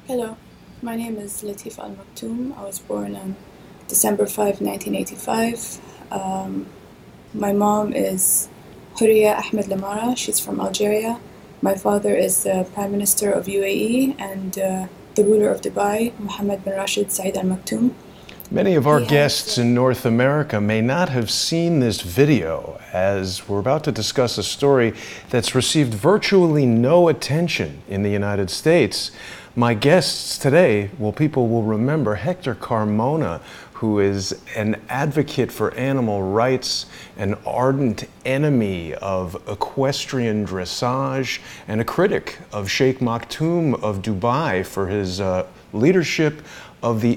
Hello, my name is Latifa Al Maktoum. I was born on December 5, 1985. My mom is Huriya Ahmed Lamara. She's from Algeria. My father is the Prime Minister of UAE and the ruler of Dubai, Mohammed bin Rashid Saeed Al Maktoum. Many of our guests in North America may not have seen this video, as we're about to discuss a story that's received virtually no attention in the United States. My guests today, people will remember Hector Carmona, who is an advocate for animal rights, an ardent enemy of equestrian dressage, and a critic of Sheikh Maktoum of Dubai for his leadership of the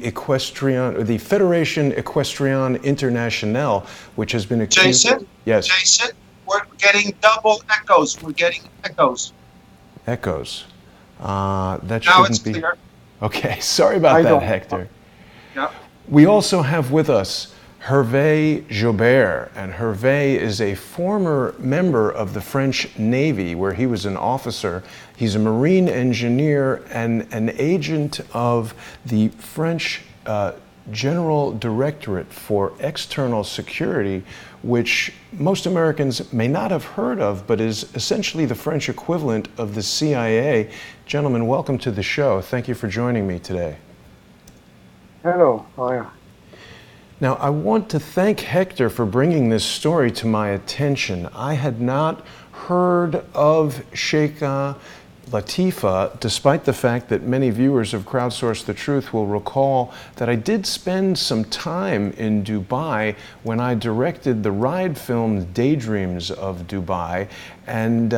Federation Equestrienne Internationale, which has been accused. Jason? Yes. Jason, we're getting double echoes. We're getting echoes. Echoes. That now shouldn't it's be. Clear. Okay, sorry about that, Hector. Yeah. We also have with us Herve Jaubert, and Hervé is a former member of the French Navy, where he was an officer. He's a marine engineer and an agent of the French General Directorate for External Security, which most Americans may not have heard of, but is essentially the French equivalent of the CIA. Gentlemen, welcome to the show. Thank you for joining me today. Hello, how are you? Now, I want to thank Hector for bringing this story to my attention. I had not heard of Sheikha Latifa, despite the fact that many viewers of Crowdsource The Truth will recall that I did spend some time in Dubai when I directed the ride film Daydreams of Dubai. And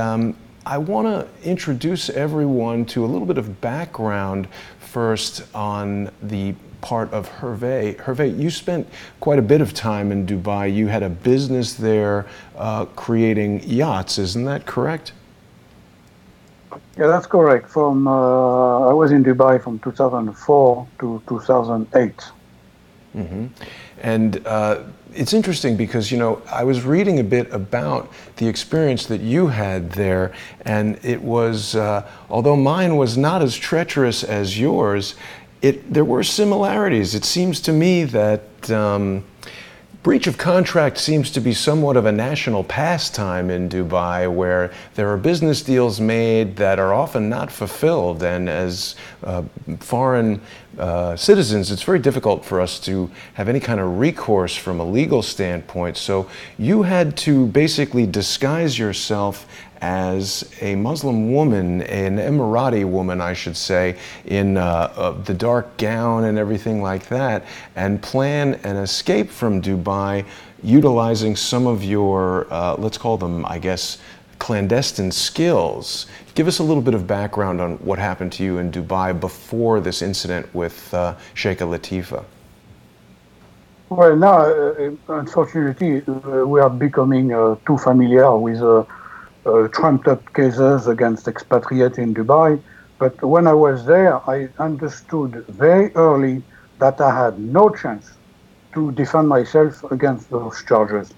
I want to introduce everyone to a little bit of background first on the part of Hervé. Hervé, you spent quite a bit of time in Dubai. You had a business there creating yachts, isn't that correct? Yeah, that's correct. I was in Dubai from 2004 to 2008. Mm-hmm. And it's interesting because, I was reading a bit about the experience that you had there, and it was, although mine was not as treacherous as yours, there were similarities. It seems to me that breach of contract seems to be somewhat of a national pastime in Dubai, where there are business deals made that are often not fulfilled, and as foreign citizens, it's very difficult for us to have any kind of recourse from a legal standpoint. So you had to basically disguise yourself as a Muslim woman, an Emirati woman, I should say, in the dark gown and everything like that, and plan an escape from Dubai utilizing some of your, let's call them, I guess, clandestine skills. Give us a little bit of background on what happened to you in Dubai before this incident with Sheikha Latifa. Well, now, unfortunately, we are becoming too familiar with trumped-up cases against expatriates in Dubai. But when I was there, I understood very early that I had no chance to defend myself against those charges.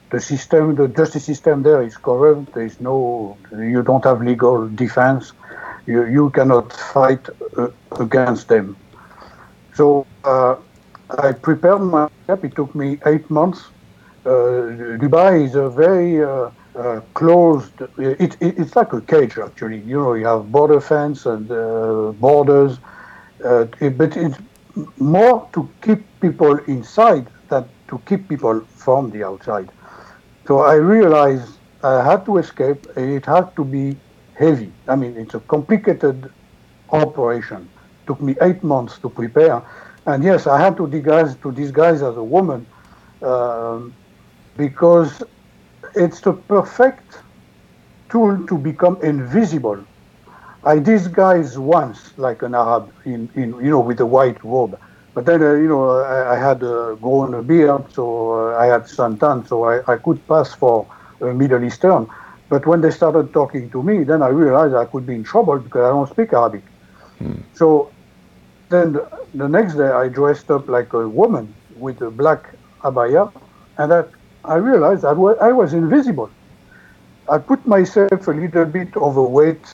The justice system there is corrupt. You don't have legal defense. You cannot fight against them. So I prepared myself. It took me 8 months. Dubai is a very closed. It's like a cage, actually. You have border fence and borders, but it's more to keep people inside than to keep people from the outside. So I realized I had to escape, and it had to be heavy. I mean, it's a complicated operation. It took me 8 months to prepare, and yes, I had to disguise as a woman because it's the perfect tool to become invisible. I disguised once like an Arab with a white robe, but then I had grown a beard, so I had suntan, so I could pass for a Middle Eastern. But when they started talking to me, then I realized I could be in trouble because I don't speak Arabic. So then the next day I dressed up like a woman with a black abaya, and that I realized I was invisible. I put myself a little bit overweight,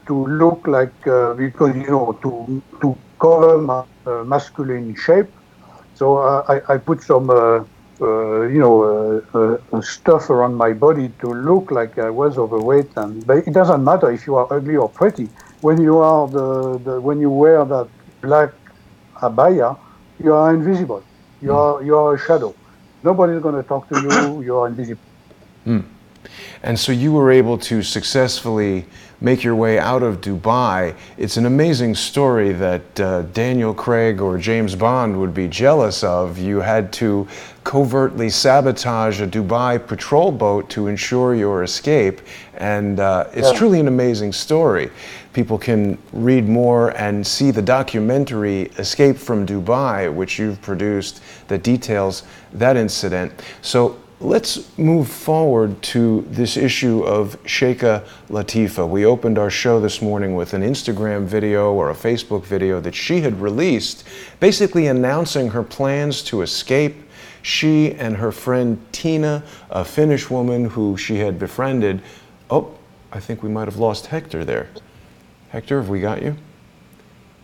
to look like, because, to cover my masculine shape. So I put some, stuff around my body to look like I was overweight. But it doesn't matter if you are ugly or pretty. When you are when you wear that black abaya, you are invisible. You are a shadow. Nobody's going to talk to you. You are invisible. And so you were able to successfully make your way out of Dubai. It's an amazing story that Daniel Craig or James Bond would be jealous of. You had to covertly sabotage a Dubai patrol boat to ensure your escape. And it's truly an amazing story. People can read more and see the documentary Escape from Dubai, which you've produced, that details that incident. So let's move forward to this issue of Sheikha Latifa. We opened our show this morning with an Instagram video or a Facebook video that she had released, basically announcing her plans to escape. She and her friend Tina, a Finnish woman who she had befriended. Oh, I think we might have lost Hector there. Hector, have we got you?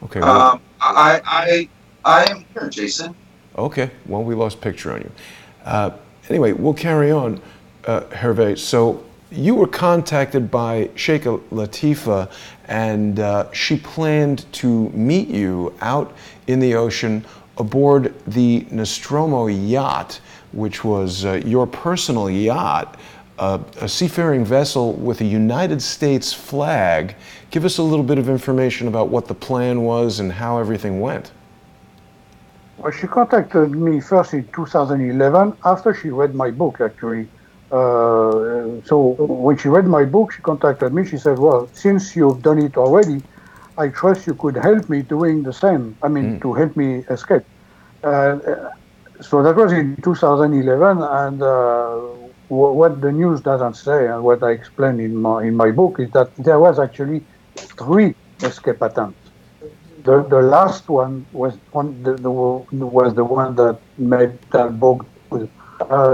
Okay. Well, I am here, Jason. Okay. Well, we lost picture on you. Anyway, we'll carry on, Hervé. So you were contacted by Sheikha Latifa, and she planned to meet you out in the ocean aboard the Nostromo yacht, which was your personal yacht, a seafaring vessel with a United States flag. Give us a little bit of information about what the plan was and how everything went. Well, she contacted me first in 2011 after she read my book, actually. So when she read my book, she contacted me. She said, well, since you've done it already, I trust you could help me doing the same. I mean, to help me escape. So that was in 2011. And what the news doesn't say, and what I explained in my book, is that there was actually 3 escape attempts. The last one was the one that made that book.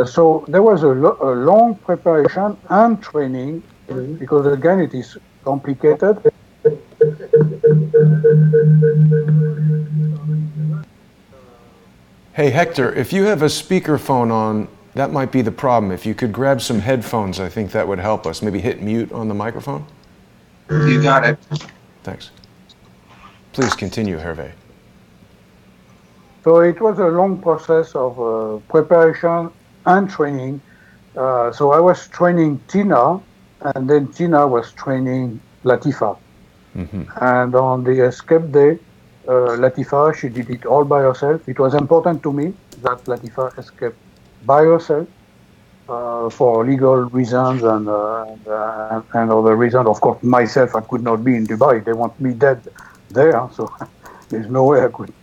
So there was a long preparation and training, because again it is complicated. Hey Hector, if you have a speakerphone on, that might be the problem. If you could grab some headphones, I think that would help us. Maybe hit mute on the microphone. You got it. Thanks. Please continue, Hervé. So it was a long process of preparation and training. So I was training Tina, and then Tina was training Latifa. And on the escape day, Latifa, she did it all by herself. It was important to me that Latifa escaped by herself for legal reasons and other reasons. Of course, myself, I could not be in Dubai. They want me dead there, so there's no way I could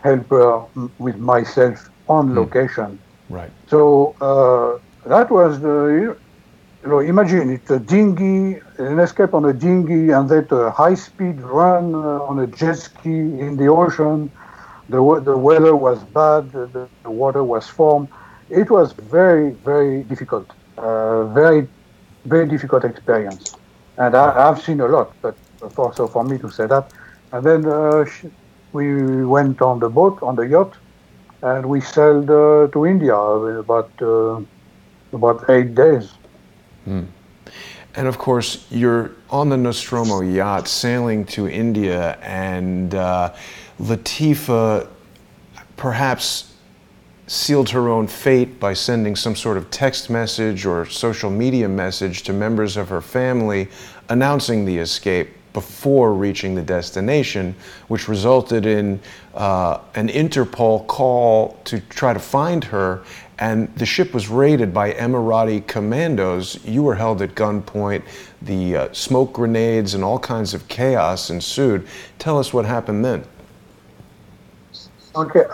help her with myself on location. Right. So that was imagine it's a dinghy, an escape on a dinghy, and then a high-speed run on a jet ski in the ocean. The weather was bad. The water was warm. It was very, very difficult. Very, very difficult experience. And I've seen a lot, but for me to say that. And then we went on the boat, on the yacht, and we sailed to India in about 8 days. And of course, you're on the Nostromo yacht sailing to India, and Latifa perhaps sealed her own fate by sending some sort of text message or social media message to members of her family announcing the escape before reaching the destination, which resulted in an Interpol call to try to find her, and the ship was raided by Emirati commandos. You were held at gunpoint. The smoke grenades and all kinds of chaos ensued. Tell us what happened then. Okay,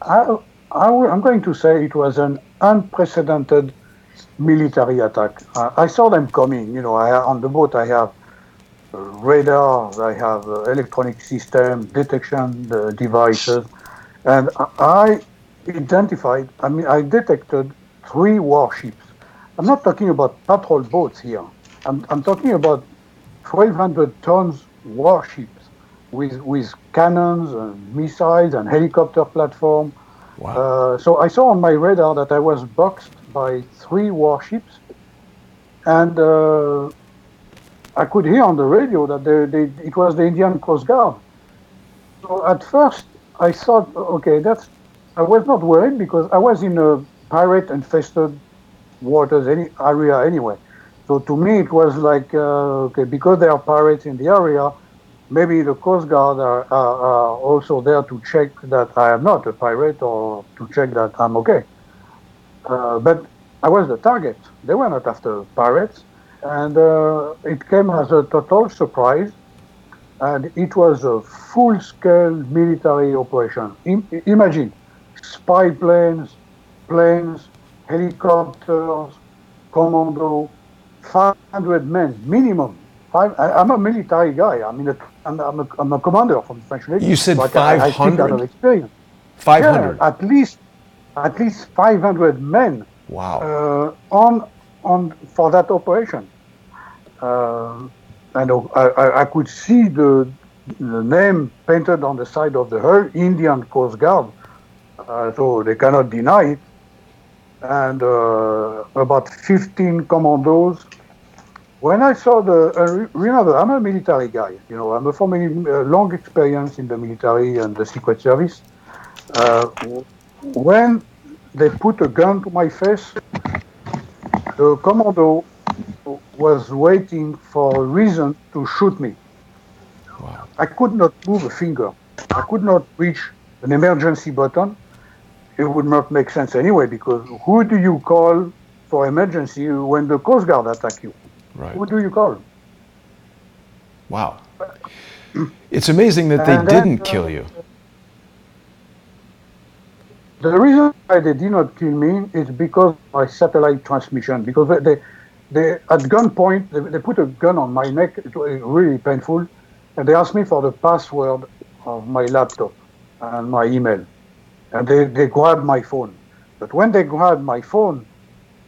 I'm going to say it was an unprecedented military attack. I saw them coming. On the boat I have radars, I have electronic system, detection devices, and I detected 3 warships. I'm not talking about patrol boats here. I'm talking about 1,200 tons warships with cannons and missiles and helicopter platform. Wow. So I saw on my radar that I was boxed by 3 warships, and I could hear on the radio that it was the Indian Coast Guard. So at first I thought, okay, I was not worried because I was in a pirate-infested waters area anyway. So to me it was like, okay, because there are pirates in the area, maybe the Coast Guard are also there to check that I am not a pirate or to check that I'm okay. But I was the target. They were not after pirates. And it came as a total surprise. And it was a full-scale military operation. Imagine spy planes, helicopters, commando, 500 men minimum. I'm a military guy. I mean, I'm a commander from the French Navy. You said So I speak out of 500? experience. Yeah, 500. at least 500 men Wow. on for that operation. And I could see the name painted on the side of the hull, Indian Coast Guard. So they cannot deny it. And about 15 commandos. When I saw remember, I'm a military guy. You know, I'm a formerly long experience in the military and the Secret Service. When they put a gun to my face, the commando was waiting for a reason to shoot me. Wow. I could not move a finger. I could not reach an emergency button. It would not make sense anyway, because who do you call for emergency when the Coast Guard attack you? Right. Who do you call? Wow. It's amazing that they didn't kill you. The reason why they did not kill me is because of my satellite transmission. Because they at gunpoint, they put a gun on my neck. It was really painful. And they asked me for the password of my laptop and my email. And they grabbed my phone. But when they grabbed my phone,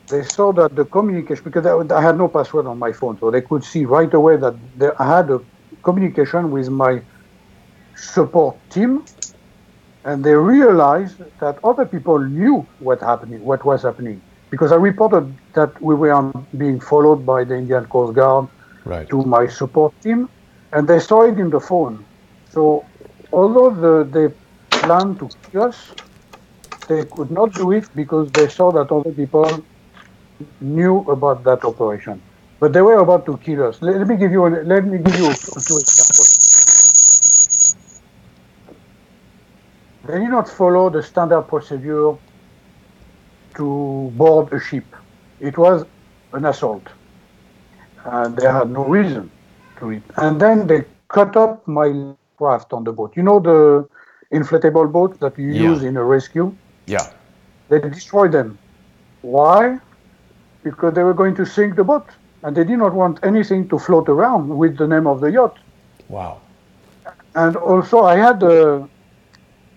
they saw that the communication, because I had no password on my phone, so they could see right away that I had a communication with my support team, and they realized that other people knew what was happening, because I reported that we were being followed by the Indian Coast Guard to my support team, and they saw it in the phone. So although they planned to kill us, they could not do it because they saw that other people knew about that operation, but they were about to kill us. Let me give you a few examples. They did not follow the standard procedure to board a ship. It was an assault, and they had no reason to it. And then they cut up my craft on the boat. You know the inflatable boats that you use in a rescue? Yeah. They destroyed them. Why? Because they were going to sink the boat, and they did not want anything to float around with the name of the yacht. Wow. And also, I had an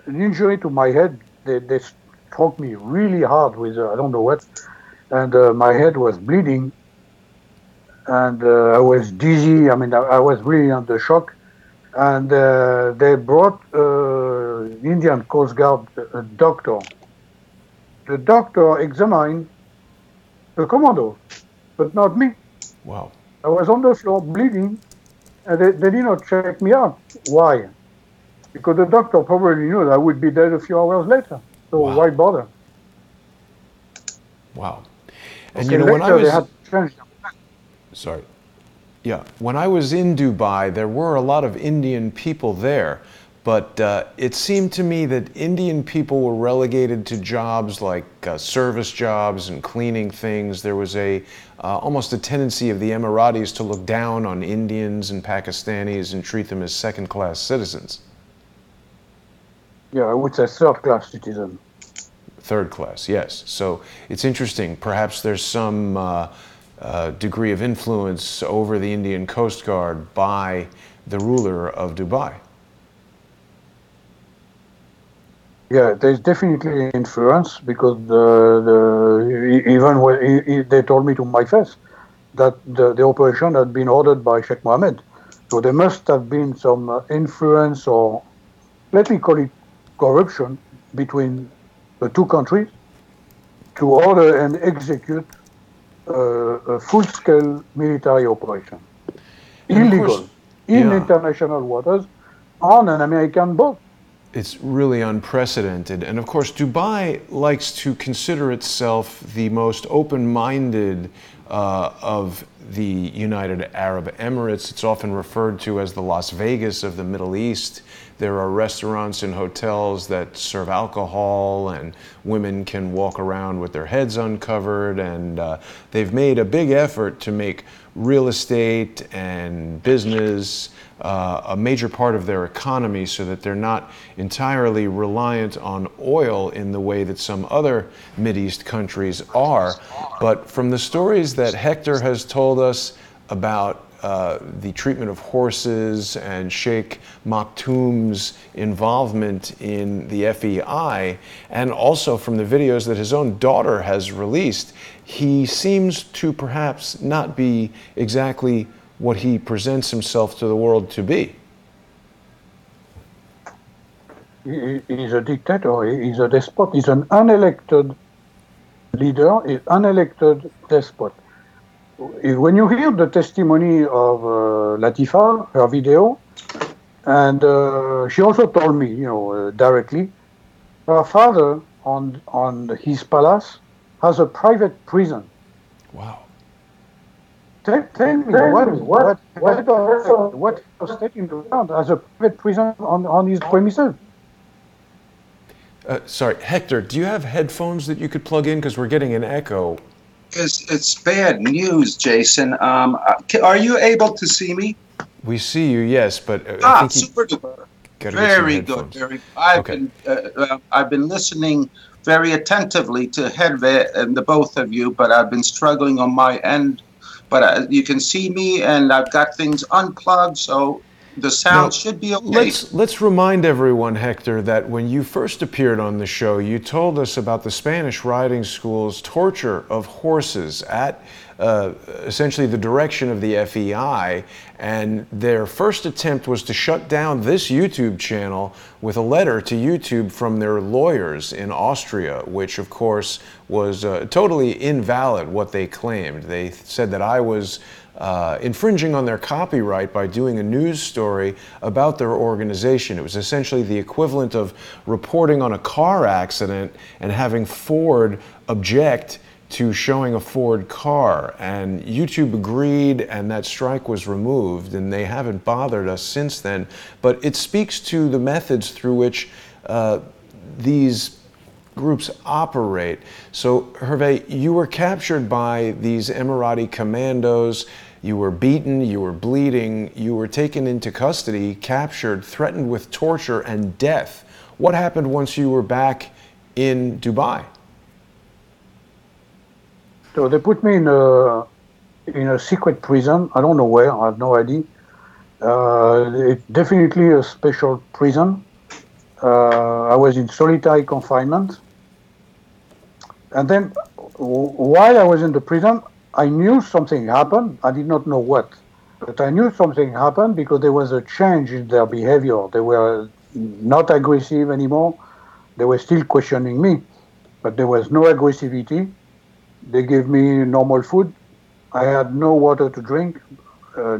injury to my head. They struck me really hard with I don't know what, and my head was bleeding, and I was dizzy. I mean, I was really under shock. And they brought Indian Coast Guard doctor. The doctor examined the commando, but not me. Wow. I was on the floor bleeding, and they did not check me out. Why? Because the doctor probably knew that I would be dead a few hours later. So why bother? Wow. And okay, you know, when I was... they had to change their plan. Sorry. Yeah. When I was in Dubai, there were a lot of Indian people there. But it seemed to me that Indian people were relegated to jobs like service jobs and cleaning things. There was almost a tendency of the Emiratis to look down on Indians and Pakistanis and treat them as second-class citizens. Yeah, I would say third-class citizen. Third class, yes. So it's interesting. Perhaps there's some degree of influence over the Indian Coast Guard by the ruler of Dubai. Yeah, there's definitely influence because even when they told me to my face, that the operation had been ordered by Sheikh Mohammed. So there must have been some influence, or let me call it corruption, between the two countries to order and execute a full-scale military operation. And of Illegal, course, in yeah, international waters, on an American boat. it's really unprecedented. And of course, Dubai likes to consider itself the most open-minded of the United Arab Emirates. It's often referred to as the Las Vegas of the Middle East. There are restaurants and hotels that serve alcohol, and women can walk around with their heads uncovered. And they've made a big effort to make real estate and business a major part of their economy, so that they're not entirely reliant on oil in the way that some other Mideast countries are. But from the stories that Hector has told us about the treatment of horses and Sheikh Maktoum's involvement in the FEI, and also from the videos that his own daughter has released, he seems to perhaps not be exactly what he presents himself to the world to be. He's a dictator, he's a despot, he's an unelected leader, an unelected despot. When you hear the testimony of Latifa, her video, and she also told me, directly, her father on his palace has a private prison. Wow. Tell me what state in the world has a private prison on his premises? Sorry, Hector, do you have headphones that you could plug in? Because we're getting an echo. It's bad news, Jason. Are you able to see me? We see you, yes, but I think super duper. Very good. Very. I've been listening very attentively to Herve and the both of you, but I've been struggling on my end. But you can see me, and I've got things unplugged, so the sound should be okay. Let's remind everyone, Hector, that when you first appeared on the show, you told us about the Spanish riding school's torture of horses at essentially the direction of the FEI, and their first attempt was to shut down this YouTube channel with a letter to YouTube from their lawyers in Austria, which of course was totally invalid, what they claimed. They said that I was infringing on their copyright by doing a news story about their organization. It was essentially the equivalent of reporting on a car accident and having Ford object to showing a Ford car, and YouTube agreed, and that strike was removed, and they haven't bothered us since then. But it speaks to the methods through which these groups operate. So, Hervé, you were captured by these Emirati commandos, you were beaten, you were bleeding, you were taken into custody, captured, threatened with torture and death. What happened once you were back in Dubai? So they put me in a secret prison. I don't know where. I have no idea. It's definitely a special prison. I was in solitary confinement. And then while I was in the prison, I knew something happened. I did not know what. But I knew something happened because there was a change in their behavior. They were not aggressive anymore. They were still questioning me, but there was no aggressivity. They gave me normal food. I had no water to drink,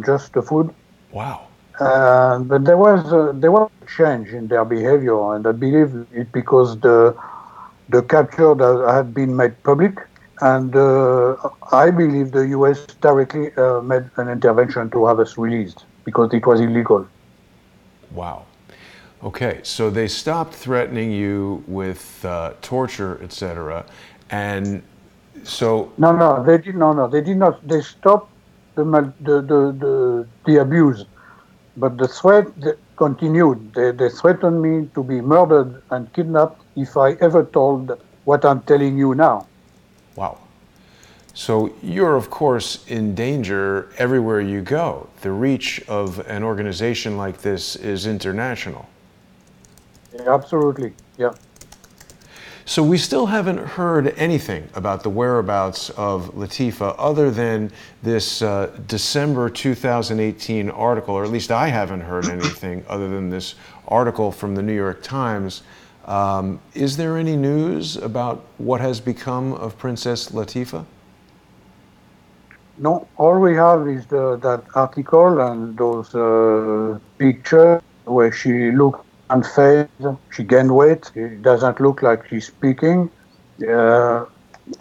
just the food. Wow. But there was a change in their behavior, and I believe it because the capture that had been made public, and I believe the U.S. directly made an intervention to have us released because it was illegal. Wow. Okay, so they stopped threatening you with torture, etc., and so No, they did not. They stopped the abuse, but the threat continued. They threatened me to be murdered and kidnapped if I ever told what I'm telling you now. Wow. So you're, of course, in danger everywhere you go. The reach of an organization like this is international. Yeah, absolutely, yeah. So we still haven't heard anything about the whereabouts of Latifa other than this December 2018 article, or at least I haven't heard anything other than this article from the New York Times. Is there any news about what has become of Princess Latifa? No, all we have is that article and those pictures where she looked unfazed, she gained weight, it doesn't look like she's speaking.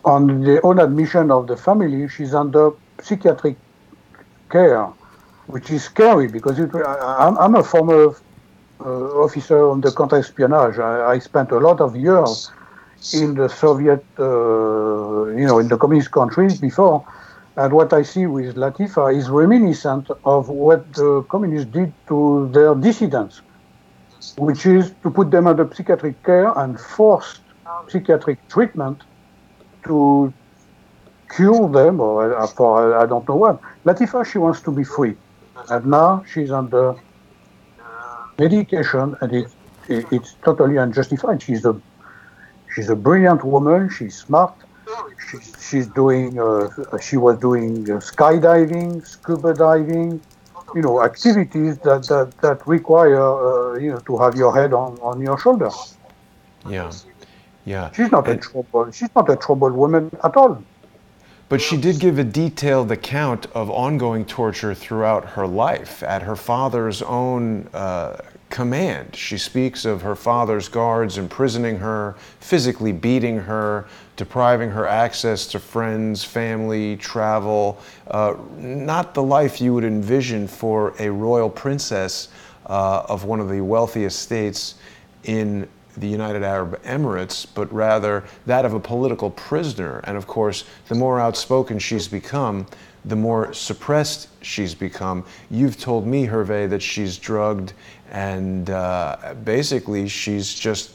On the own admission of the family, she's under psychiatric care, which is scary because I'm a former officer on the counter-espionage. I spent a lot of years in the Soviet, in the communist countries before. And what I see with Latifa is reminiscent of what the communists did to their dissidents, which is to put them under psychiatric care and forced psychiatric treatment to cure them, or for I don't know what. Latifa, she wants to be free. And now she's under medication, and it's totally unjustified. She's a brilliant woman, she's smart. She was doing skydiving, scuba diving, activities that require to have your head on your shoulders. Yeah, yeah. She's not a troubled woman at all. But she did give a detailed account of ongoing torture throughout her life at her father's own command. She speaks of her father's guards imprisoning her, physically beating her, depriving her access to friends, family, travel. Not the life you would envision for a royal princess of one of the wealthiest states in the United Arab Emirates, but rather that of a political prisoner. And of course, the more outspoken she's become, the more suppressed she's become. You've told me, Hervé, that she's drugged and basically she's just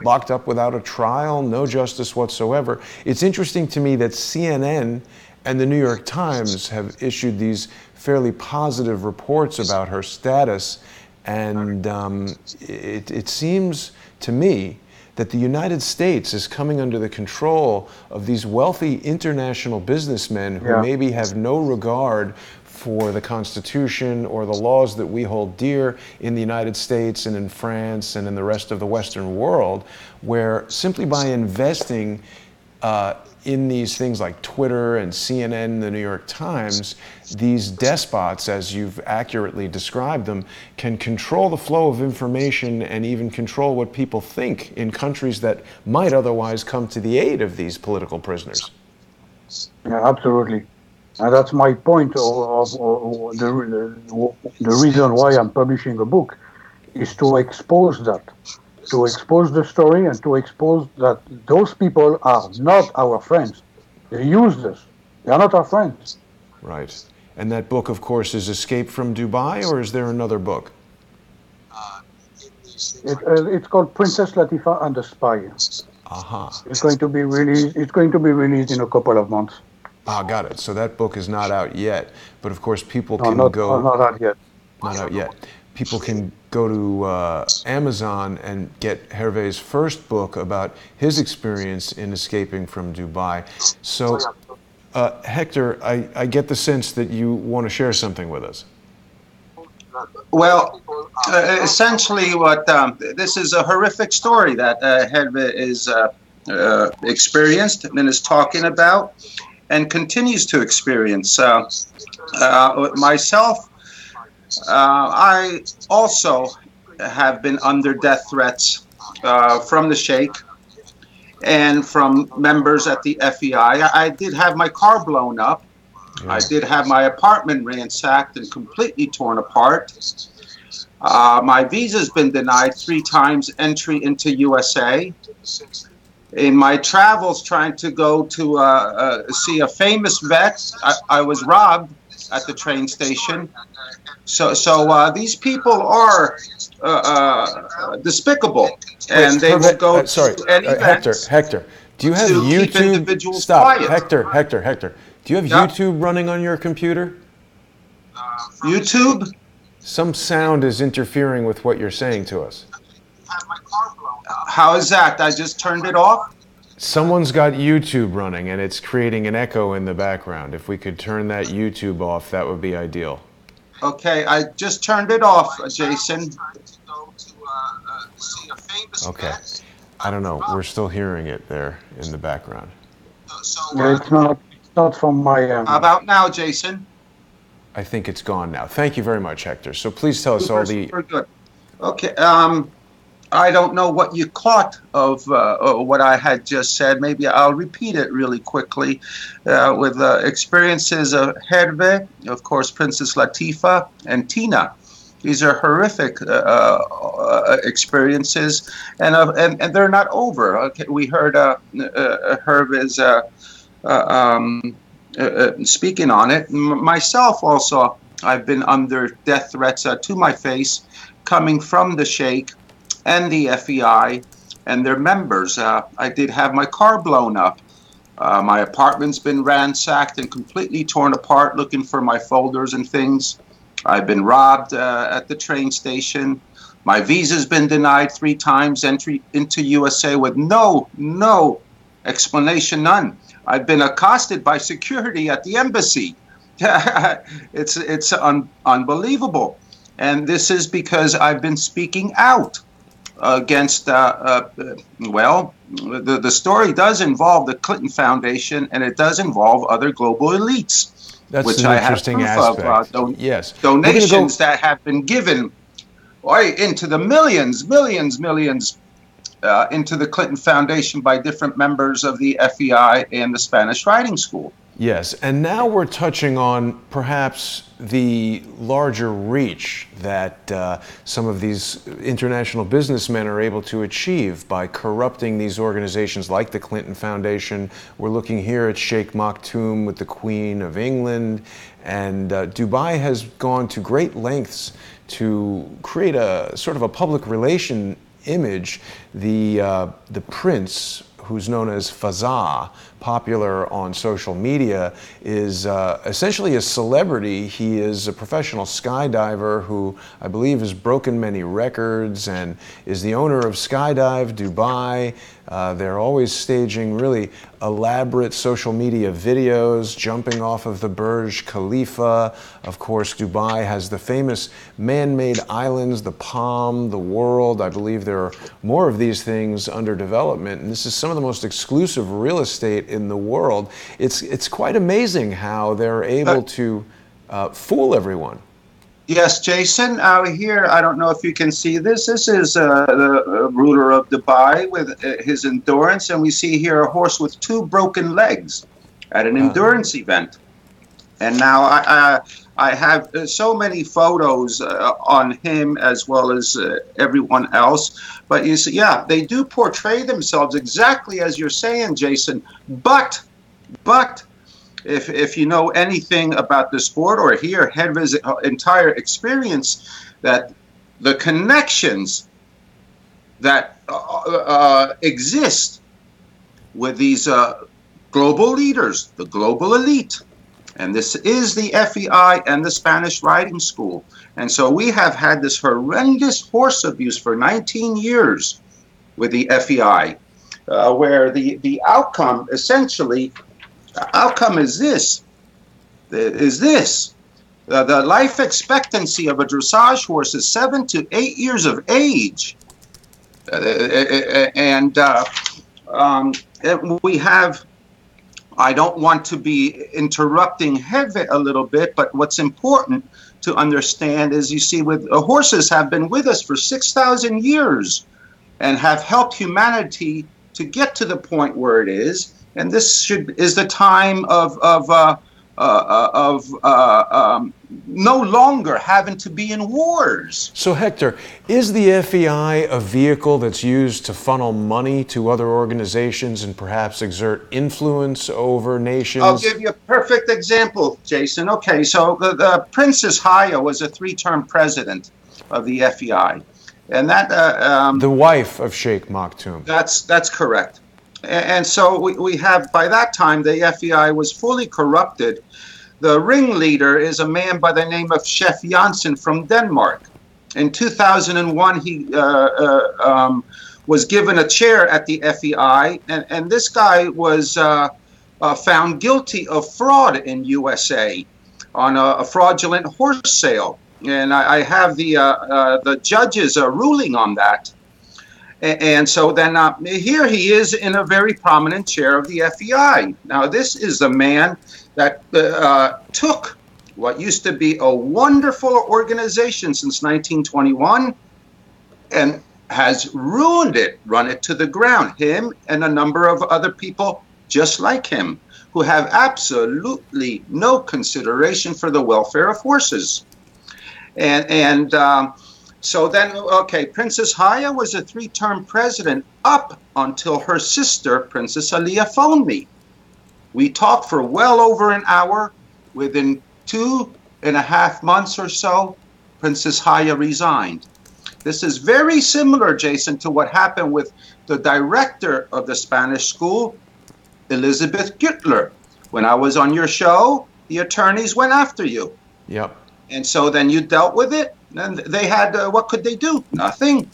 locked up without a trial, no justice whatsoever. It's interesting to me that CNN and the New York Times have issued these fairly positive reports about her status, and it seems to me that the United States is coming under the control of these wealthy international businessmen who maybe have no regard for the Constitution or the laws that we hold dear in the United States and in France and in the rest of the Western world, where simply by investing in these things like Twitter and CNN and the New York Times, these despots, as you've accurately described them, can control the flow of information and even control what people think in countries that might otherwise come to the aid of these political prisoners. Yeah, absolutely. And that's my point of the reason why I'm publishing a book, is to expose that. To expose the story and to expose that those people are not our friends. They use us. They are not our friends. Right. And that book, of course, is Escape from Dubai, or is there another book? It's called Princess Latifa and the Spy. Aha. It's going to be released in a couple of months. Ah, got it. So that book is not out yet, but of course people No, can not out yet. Not out yet. People can go to Amazon and get Hervé's first book about his experience in escaping from Dubai. So, Hector, I get the sense that you want to share something with us. Well, essentially, this is a horrific story that Hervé is experienced and is talking about, and continues to experience. Myself, I also have been under death threats from the Sheikh and from members at the FEI. I did have my car blown up. Yeah. I did have my apartment ransacked and completely torn apart. My visa's been denied 3 times entry into USA. In my travels trying to go to see a famous vet, I was robbed at the train station. So these people are despicable, and they will go to any events. Hector, do you have YouTube? Stop, quiet. Hector. Do you have YouTube running on your computer? YouTube? Some sound is interfering with what you're saying to us. How is that? I just turned it off? Someone's got YouTube running and it's creating an echo in the background. If we could turn that YouTube off, that would be ideal. Okay, I just turned it off, Jason. Okay. I don't know. We're still hearing it there in the background. Yeah, it's not from my end. How about now, Jason? I think it's gone now. Thank you very much, Hector. So please tell us all the... Super good. Okay, I don't know what you caught of what I had just said. Maybe I'll repeat it really quickly. With experiences of Herve, of course, Princess Latifa, and Tina. These are horrific experiences, and they're not over. Okay, we heard Herve is speaking on it. Myself also, I've been under death threats to my face, coming from the Sheikh and the FEI and their members. I did have my car blown up. My apartment's been ransacked and completely torn apart looking for my folders and things. I've been robbed at the train station. My visa's been denied 3 times, entry into USA with no explanation, none. I've been accosted by security at the embassy. It's unbelievable. And this is because I've been speaking out against, well, the story does involve the Clinton Foundation, and it does involve other global elites. That's which an I have interesting proof aspect. of, yes. Donations that have been given into the millions into the Clinton Foundation by different members of the FEI and the Spanish Writing School. Yes, and now we're touching on perhaps the larger reach that some of these international businessmen are able to achieve by corrupting these organizations like the Clinton Foundation. We're looking here at Sheikh Maktoum with the Queen of England, and Dubai has gone to great lengths to create a sort of a public relation image. The prince, who's known as Fazaa, popular on social media, is essentially a celebrity. He is a professional skydiver who I believe has broken many records and is the owner of Skydive Dubai. They're always staging really elaborate social media videos, jumping off of the Burj Khalifa. Of course, Dubai has the famous man-made islands, the Palm, the World. I believe there are more of these things under development, and this is some of the most exclusive real estate in the world. It's quite amazing how they're able to fool everyone. Yes, Jason, out here, I don't know if you can see this. This is the ruler of Dubai with his endurance, and we see here a horse with 2 broken legs at an endurance event. And now I have so many photos on him as well as everyone else. But you see, yeah, they do portray themselves exactly as you're saying, Jason. But if you know anything about the sport or hear Herve's entire experience, that the connections that exist with these global leaders, the global elite, and this is the FEI and the Spanish Writing School. And so we have had this horrendous horse abuse for 19 years with the FEI, where the outcome essentially... The outcome is this. The life expectancy of a dressage horse is 7 to 8 years of age. And we have, I don't want to be interrupting Herve a little bit, but what's important to understand is, you see, with horses have been with us for 6,000 years and have helped humanity to get to the point where it is. And this is the time of no longer having to be in wars. So Hector, is the FEI a vehicle that's used to funnel money to other organizations and perhaps exert influence over nations? I'll give you a perfect example, Jason. Okay, so the Princess Haya was a 3-term president of the FEI. And that... the wife of Sheikh Maktoum. That's correct. And so we have, by that time, the FEI was fully corrupted. The ringleader is a man by the name of Chef Janssen from Denmark. In 2001, he was given a chair at the FEI, and this guy was found guilty of fraud in USA on a fraudulent horse sale. And I have the judge's ruling on that. And so then here he is in a very prominent chair of the FEI. Now, this is the man that took what used to be a wonderful organization since 1921 and has ruined it, run it to the ground. Him and a number of other people just like him who have absolutely no consideration for the welfare of horses. So then, okay, Princess Haya was a 3-term president up until her sister, Princess Aliyah, phoned me. We talked for well over an hour. Within 2.5 months or so, Princess Haya resigned. This is very similar, Jason, to what happened with the director of the Spanish school, Elizabeth Güttler. When I was on your show, the attorneys went after you. Yep. And so then you dealt with it, and they had, what could they do? Nothing.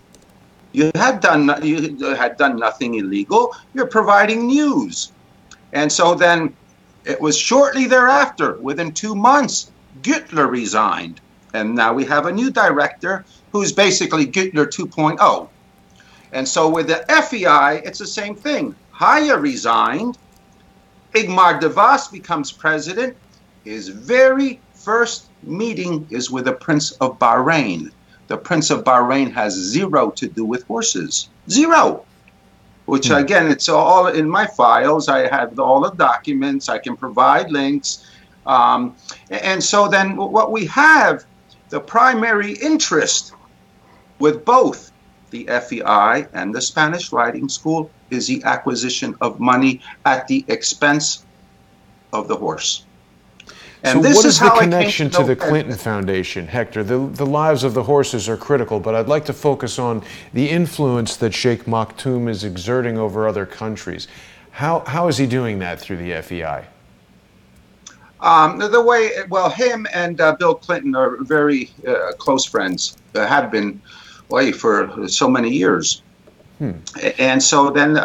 You had done nothing illegal. You're providing news. And so then it was shortly thereafter, within 2 months, Güttler resigned. And now we have a new director who's basically Güttler 2.0. And so with the FEI, it's the same thing. Haya resigned. Igmar de Vos becomes president. His very first meeting is with the Prince of Bahrain. The Prince of Bahrain has zero to do with horses. Zero. Which, again, it's all in my files. I have all the documents. I can provide links. And so then what we have, the primary interest with both the FEI and the Spanish Riding School is the acquisition of money at the expense of the horse. And so this what is the how connection to the Clinton Foundation, Hector? The lives of the horses are critical, but I'd like to focus on the influence that Sheikh Maktoum is exerting over other countries. How is he doing that through the FEI? The way, well, him and Bill Clinton are very close friends, have been for so many years. And so then...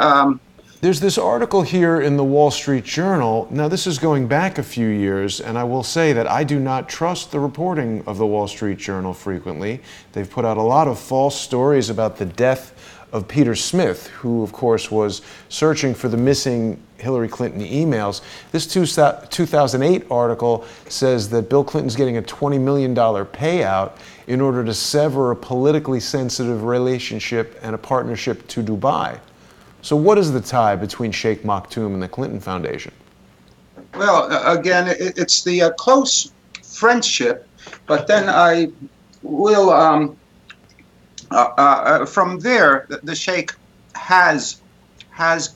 There's this article here in the Wall Street Journal. Now, this is going back a few years, and I will say that I do not trust the reporting of the Wall Street Journal frequently. They've put out a lot of false stories about the death of Peter Smith, who, of course, was searching for the missing Hillary Clinton emails. This 2008 article says that Bill Clinton's getting a $20 million payout in order to sever a politically sensitive relationship and a partnership to Dubai. So what is the tie between Sheikh Maktoum and the Clinton Foundation? Well, again, it's the close friendship, but then I will, from there, the Sheikh has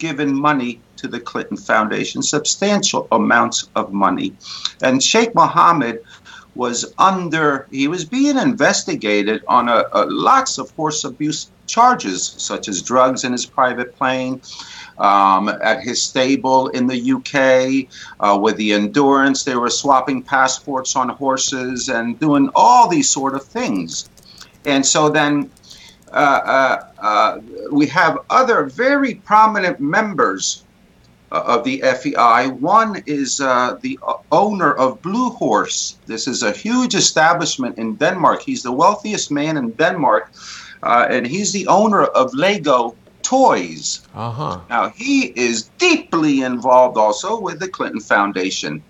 given money to the Clinton Foundation, substantial amounts of money. And Sheikh Mohammed was being investigated on lots of horse abuse charges, such as drugs in his private plane, at his stable in the UK, with the Endurance. They were swapping passports on horses and doing all these sort of things. And so then we have other very prominent members of the FEI. One is the owner of Blue Horse. This is a huge establishment in Denmark. He's the wealthiest man in Denmark, and he's the owner of Lego toys. Now, he is deeply involved also with the Clinton Foundation,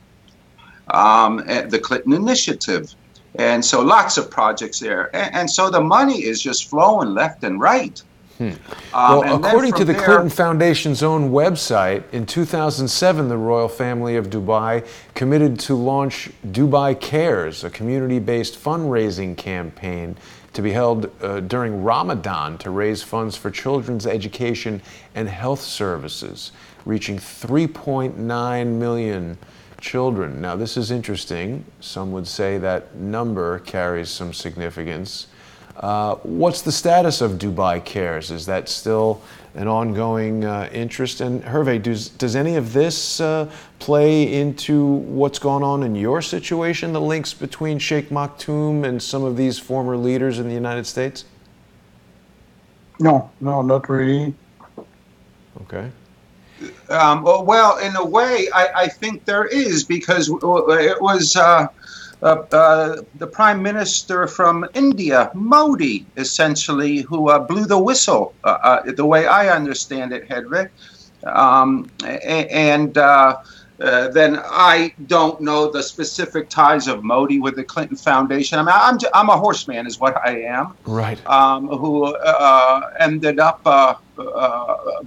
the Clinton Initiative. And so lots of projects there. And so the money is just flowing left and right. Well, according to the Clinton Foundation's own website, in 2007, the royal family of Dubai committed to launch Dubai Cares, a community-based fundraising campaign to be held during Ramadan to raise funds for children's education and health services, reaching 3.9 million children. Now, this is interesting. Some would say that number carries some significance. What's the status of Dubai Cares? Is that still an ongoing interest? And Hervé, does any of this play into what's gone on in your situation, the links between Sheikh Maktoum and some of these former leaders in the United States? No, no, not really. Okay. Well, in a way, I think there is, because it was the Prime Minister from India, Modi, essentially, who blew the whistle, the way I understand it, Hedvig. And then I don't know the specific ties of Modi with the Clinton Foundation. I mean, I'm a horseman, is what I am. Right. Who ended up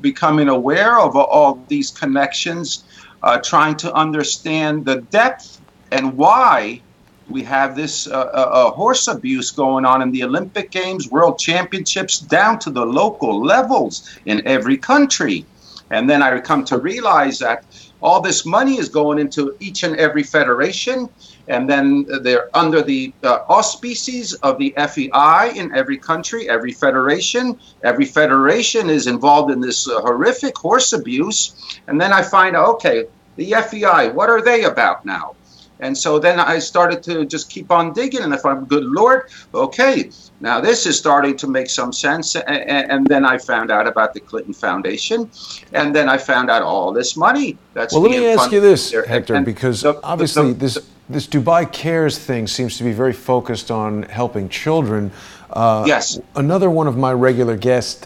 becoming aware of all these connections, trying to understand the depth and why we have this horse abuse going on in the Olympic Games, World Championships, down to the local levels in every country. And then I come to realize that all this money is going into each and every federation, and then they're under the auspices of the FEI in every country, every federation. Every federation is involved in this horrific horse abuse. And then I find out, okay, the FEI, what are they about now? And so then I started to just keep on digging, and I thought, good Lord, okay, now this is starting to make some sense. And then I found out about the Clinton Foundation, and then I found out all this money that's well, let me ask you this, there. Hector, because obviously this Dubai Cares thing seems to be very focused on helping children. Yes. Another one of my regular guests,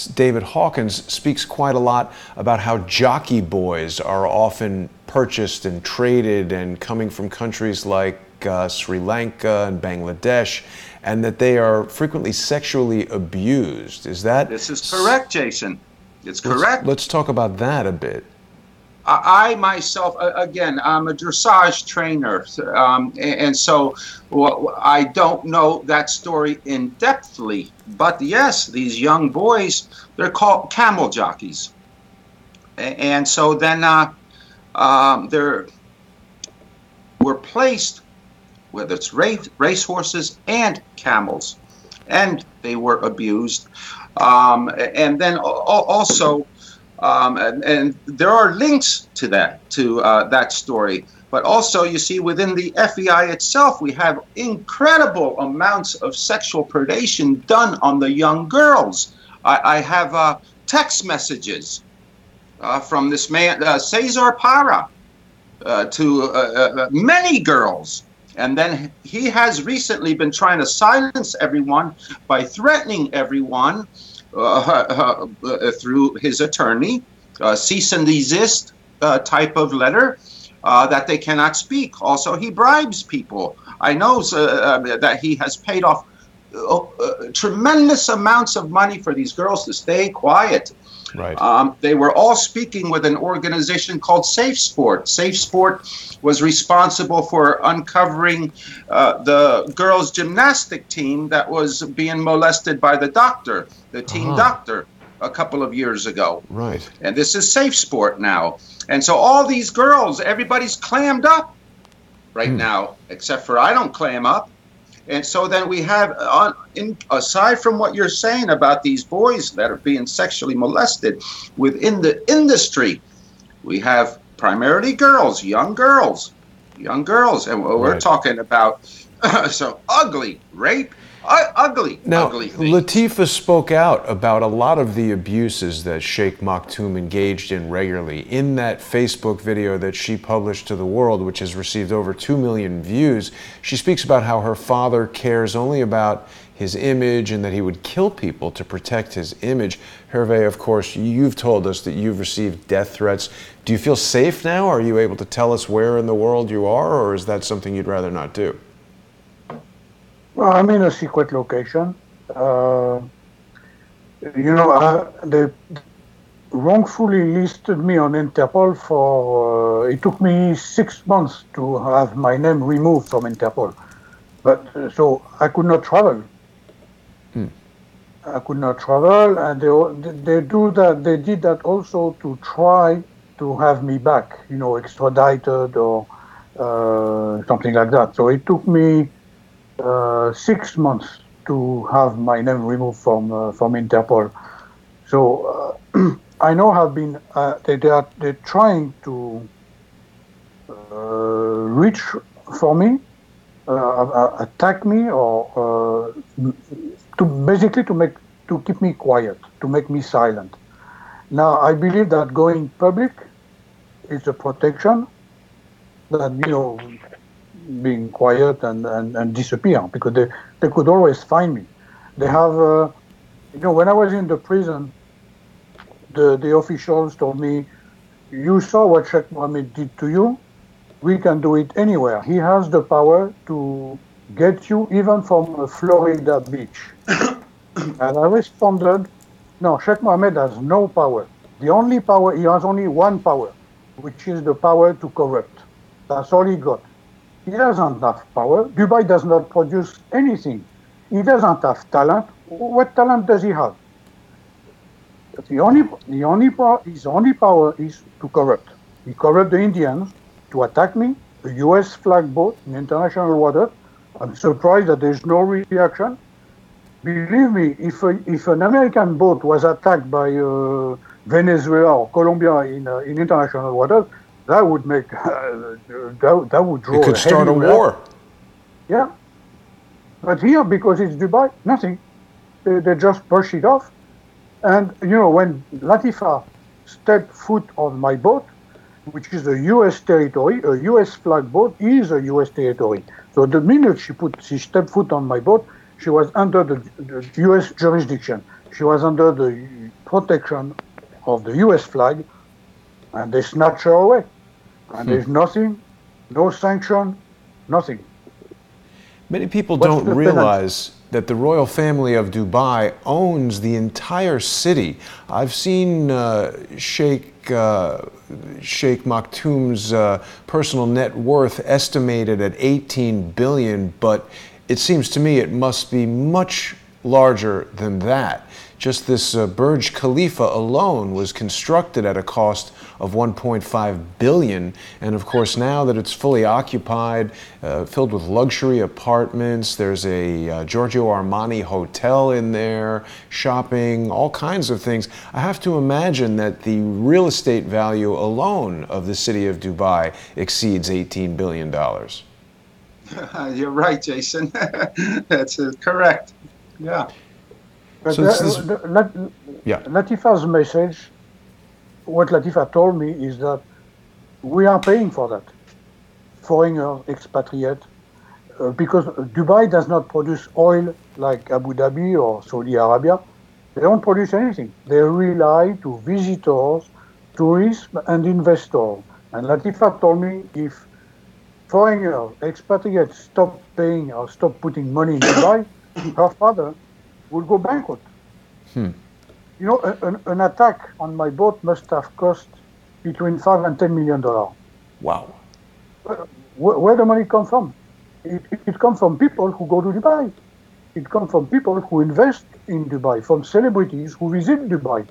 David Hawkins, speaks quite a lot about how jockey boys are often purchased and traded and coming from countries like Sri Lanka and Bangladesh, and that they are frequently sexually abused. Is that? This is correct, Jason. It's correct. Let's talk about that a bit. I myself, again, I'm a dressage trainer, and so I don't know that story in depthly. But yes, these young boys, they're called camel jockeys, and so then they were placed, whether it's race horses and camels, and they were abused, and then also. And there are links to that story. But also, you see, within the FEI itself, we have incredible amounts of sexual predation done on the young girls. I have text messages from this man, Cesar Para, to many girls. And then he has recently been trying to silence everyone by threatening everyone through his attorney, cease and desist type of letter, that they cannot speak. Also, he bribes people. I know that he has paid off tremendous amounts of money for these girls to stay quiet. Right. They were all speaking with an organization called Safe Sport. Safe Sport was responsible for uncovering the girls' gymnastic team that was being molested by the doctor, the team doctor, a couple of years ago. Right. And this is Safe Sport now. And so all these girls, everybody's clammed up right now, except for I don't clam up. And so then we have, aside from what you're saying about these boys that are being sexually molested within the industry, we have primarily girls, young girls. And we're talking about some ugly rape, ugly things. Latifa spoke out about a lot of the abuses that Sheikh Maktoum engaged in regularly. In that Facebook video that she published to the world, which has received over 2 million views, she speaks about how her father cares only about his image and that he would kill people to protect his image. Hervé, of course, you've told us that you've received death threats. Do you feel safe now? Are you able to tell us where in the world you are, or is that something you'd rather not do? Well, I'm in a secret location. They wrongfully listed me on Interpol for, it took me 6 months to have my name removed from Interpol. But so I could not travel. I could not travel, and they did that also to try to have me back, extradited or something like that. So it took me 6 months to have my name removed from Interpol. So I know have been they're trying to reach for me, attack me, or to basically to make to keep me quiet, to make me silent. Now, I believe that going public is a protection than, being quiet and disappear, because they could always find me. They have, when I was in the prison, the officials told me, you saw what Sheikh Mohammed did to you, we can do it anywhere. He has the power to get you even from a Florida beach. And I responded, no, Sheikh Mohammed has no power. The only power, he has only one power, which is the power to corrupt. That's all he got. He doesn't have power. Dubai does not produce anything. He doesn't have talent. What talent does he have? His only power is to corrupt. He corrupt the Indians to attack me, a U.S. flag boat in international water. I'm surprised that there's no reaction. Believe me, if an American boat was attacked by Venezuela or Colombia in international waters, that would make that would draw. It could start a war. Yeah, but here, because it's Dubai, nothing. They just brush it off. And when Latifa stepped foot on my boat, which is a U.S. territory, a U.S. flag boat is a U.S. territory. So the minute she stepped foot on my boat, she was under the U.S. jurisdiction. She was under the protection of the U.S. flag, and they snatched her away. And there's nothing, no sanction, nothing. Many people don't realize that the royal family of Dubai owns the entire city. I've seen Sheikh Maktoum's personal net worth estimated at 18 billion, but it seems to me it must be much larger than that. Just this Burj Khalifa alone was constructed at a cost of 1.5 billion, and of course now that it's fully occupied, filled with luxury apartments, there's a Giorgio Armani hotel in there, shopping, all kinds of things. I have to imagine that the real estate value alone of the city of Dubai exceeds $18 billion. You're right, Jason. That's correct. Yeah. But So Latifa's message, what Latifa told me is that we are paying for that, foreigner, expatriate, because Dubai does not produce oil like Abu Dhabi or Saudi Arabia. They don't produce anything. They rely to visitors, tourists, and investors. And Latifa told me if foreigner, expatriates stop paying or stop putting money in Dubai, her father will go bankrupt. An attack on my boat must have cost between $5 and $10 million. Wow. Where the money come from? It comes from people who go to Dubai. It comes from people who invest in Dubai, from celebrities who visit Dubai.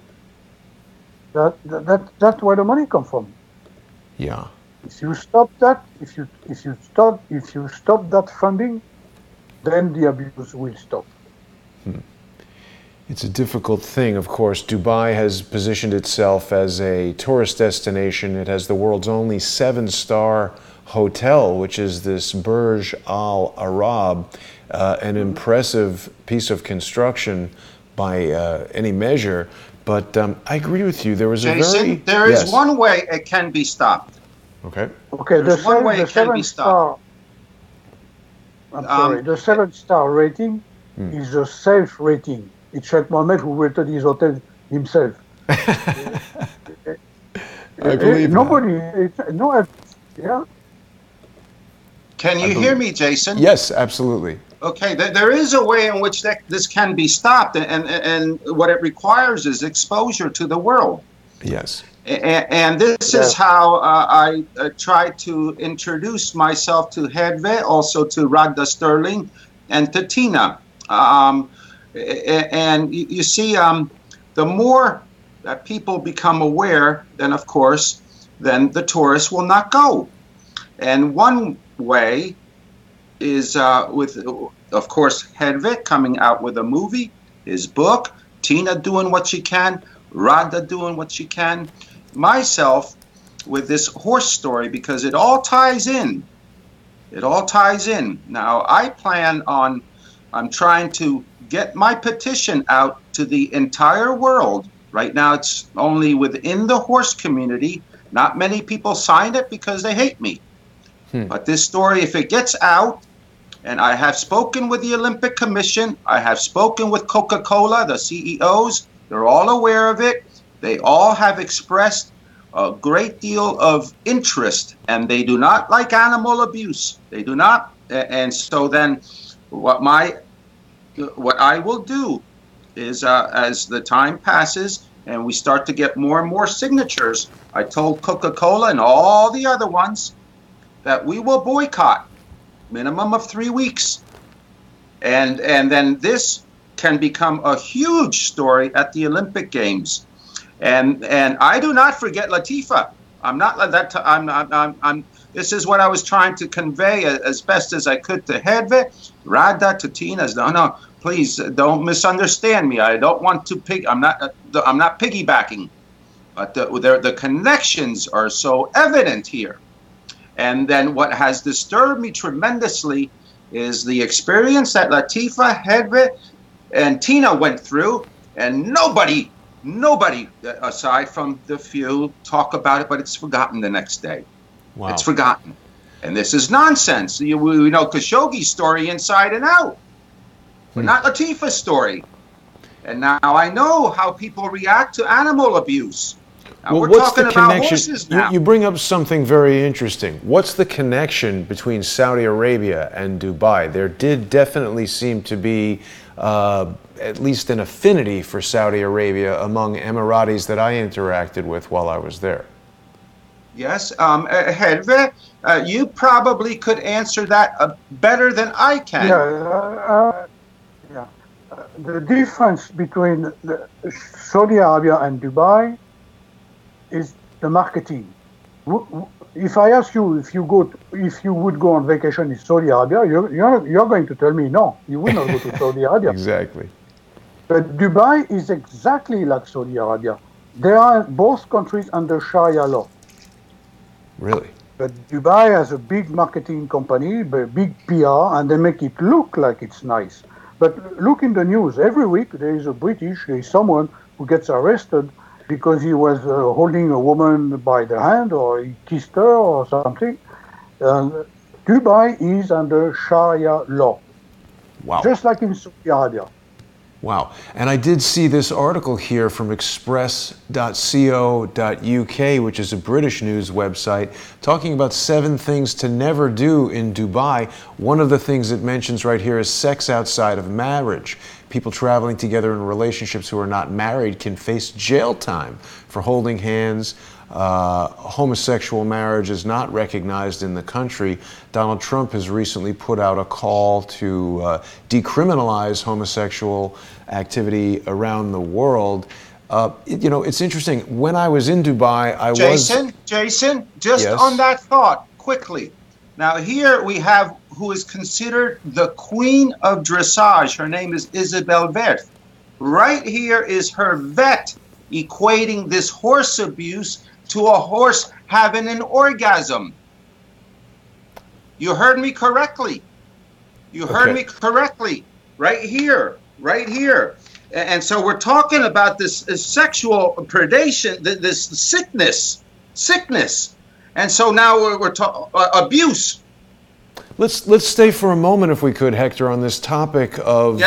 That's where the money comes from. Yeah. If you stop that, if you stop that funding, then the abuse will stop. It's a difficult thing, of course. Dubai has positioned itself as a tourist destination. It has the world's only 7-star hotel, which is this Burj Al Arab, an impressive piece of construction by any measure. But I agree with you. There was Jason, there is one way it can be stopped. Okay. Okay, the 7-star. I'm sorry. The 7-star rating is a self-rating. It's Sheikh Mohammed who rated his hotel himself. I believe nobody. Yeah. Can you hear me, Jason? Yes, absolutely. Okay, there is a way in which this can be stopped, and what it requires is exposure to the world. Yes. And this is how I try to introduce myself to Herve, also to Radha Sterling, and to Tina. And you see, the more that people become aware, then of course, then the tourists will not go. And one way is with, of course, Herve coming out with a movie, his book, Tina doing what she can, Radha doing what she can, myself with this horse story, because it all ties in. It all ties in. Now, I plan on, I'm trying to get my petition out to the entire world. Right now, it's only within the horse community. Not many people signed it because they hate me. But this story, if it gets out, and I have spoken with the Olympic Commission, I have spoken with Coca-Cola, the CEOs, they're all aware of it. They all have expressed a great deal of interest, and they do not like animal abuse. They do not. And so then what I will do is, as the time passes and we start to get more and more signatures, I told Coca-Cola and all the other ones that we will boycott, minimum of 3 weeks. And then this can become a huge story at the Olympic Games. And I do not forget Latifa. I'm not like that. This is what I was trying to convey as best as I could to Herve, Rada, to Tina. No, please don't misunderstand me. I don't want to I'm not piggybacking, but the connections are so evident here. And then what has disturbed me tremendously is the experience that Latifa, Herve, and Tina went through, and nobody aside from the few talk about it, but it's forgotten the next day. Wow. It's forgotten. And this is nonsense. We know Khashoggi's story inside and out, but not Latifa's story. And now I know how people react to animal abuse. Now we're talking about horses now. You bring up something very interesting. What's the connection between Saudi Arabia and Dubai? There did definitely seem to be at least an affinity for Saudi Arabia among Emiratis that I interacted with while I was there. Yes, Herve, you probably could answer that better than I can. The difference between Saudi Arabia and Dubai is the marketing. If I ask you if you would go on vacation in Saudi Arabia, you're going to tell me no, you will not go to Saudi Arabia. Exactly. But Dubai is exactly like Saudi Arabia. They are both countries under Sharia law. Really? But Dubai has a big marketing company, big PR, and they make it look like it's nice. But look in the news, every week there is someone who gets arrested because he was holding a woman by the hand, or he kissed her or something. Dubai is under Sharia law. Wow. Just like in Saudi Arabia. Wow. And I did see this article here from express.co.uk, which is a British news website, talking about 7 things to never do in Dubai. One of the things it mentions right here is sex outside of marriage. People traveling together in relationships who are not married can face jail time for holding hands. Homosexual marriage is not recognized in the country. Donald Trump has recently put out a call to decriminalize homosexual activity around the world. It's interesting. When I was in Dubai, Jason, just yes? On that thought, quickly. Now here we have who is considered the queen of dressage. Her name is Isabel Werth. Right here is her vet equating this horse abuse to a horse having an orgasm. You heard me correctly. You heard me correctly. Right here. And so we're talking about this sexual predation, this sickness. And so now we're talking abuse. Let's stay for a moment, if we could, Hector, on this topic of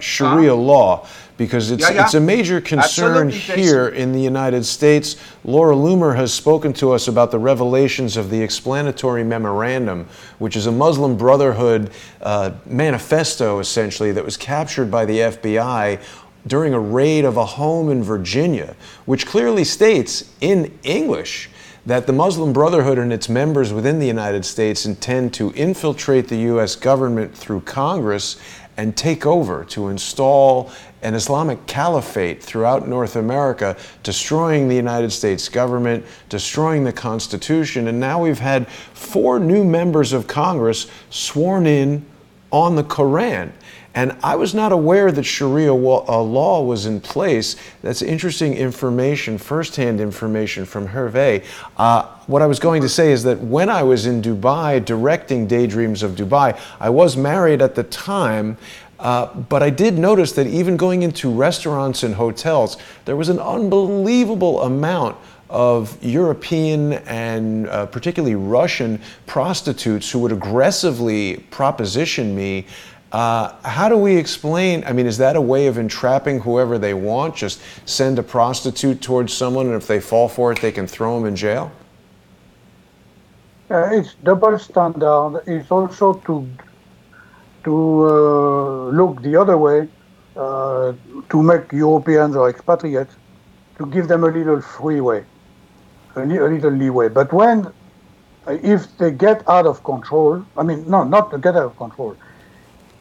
Sharia law, because it's a major concern here in the United States. Laura Loomer has spoken to us about the revelations of the explanatory memorandum, which is a Muslim Brotherhood manifesto, essentially, that was captured by the FBI during a raid of a home in Virginia, which clearly states in English that the Muslim Brotherhood and its members within the United States intend to infiltrate the U.S. government through Congress and take over, to install an Islamic caliphate throughout North America, destroying the United States government, destroying the Constitution. And now we've had 4 new members of Congress sworn in on the Quran. And I was not aware that Sharia law was in place. That's interesting information, firsthand information from Hervé. What I was going to say is that when I was in Dubai directing Daydreams of Dubai, I was married at the time, but I did notice that even going into restaurants and hotels, there was an unbelievable amount of European and particularly Russian prostitutes who would aggressively proposition me. How do we explain, I mean, is that a way of entrapping whoever they want? Just send a prostitute towards someone, and if they fall for it, they can throw them in jail? It's double standard. It's also to look the other way, to make Europeans or expatriates, to give them a little freeway, a little leeway. But if they get out of control, I mean, no, not to get out of control.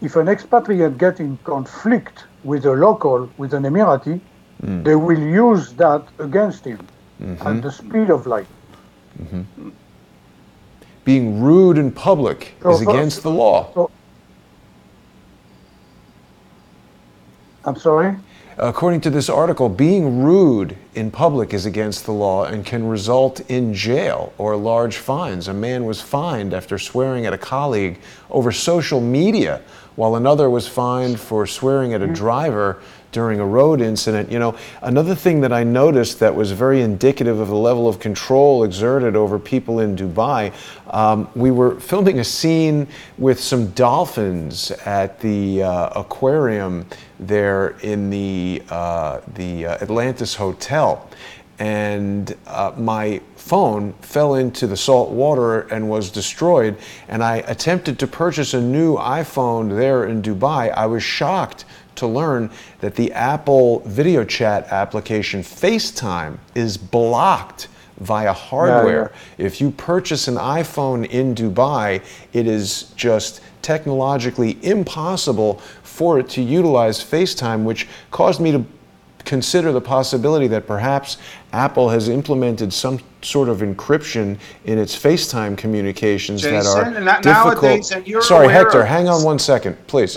If an expatriate gets in conflict with a local, with an Emirati, they will use that against him at the speed of light. Being rude in public is against the law. I'm sorry? According to this article, being rude in public is against the law and can result in jail or large fines. A man was fined after swearing at a colleague over social media, while another was fined for swearing at a driver during a road incident. You know, another thing that I noticed that was very indicative of the level of control exerted over people in Dubai, we were filming a scene with some dolphins at the aquarium there in the Atlantis Hotel. And my phone fell into the salt water and was destroyed, and I attempted to purchase a new iPhone there in Dubai. I was shocked to learn that the Apple video chat application FaceTime is blocked via hardware. If you purchase an iPhone in Dubai, it is just technologically impossible for it to utilize FaceTime, which caused me to consider the possibility that perhaps Apple has implemented some sort of encryption in its FaceTime communications that are difficult. Sorry, Hector, hang on 1 second, please.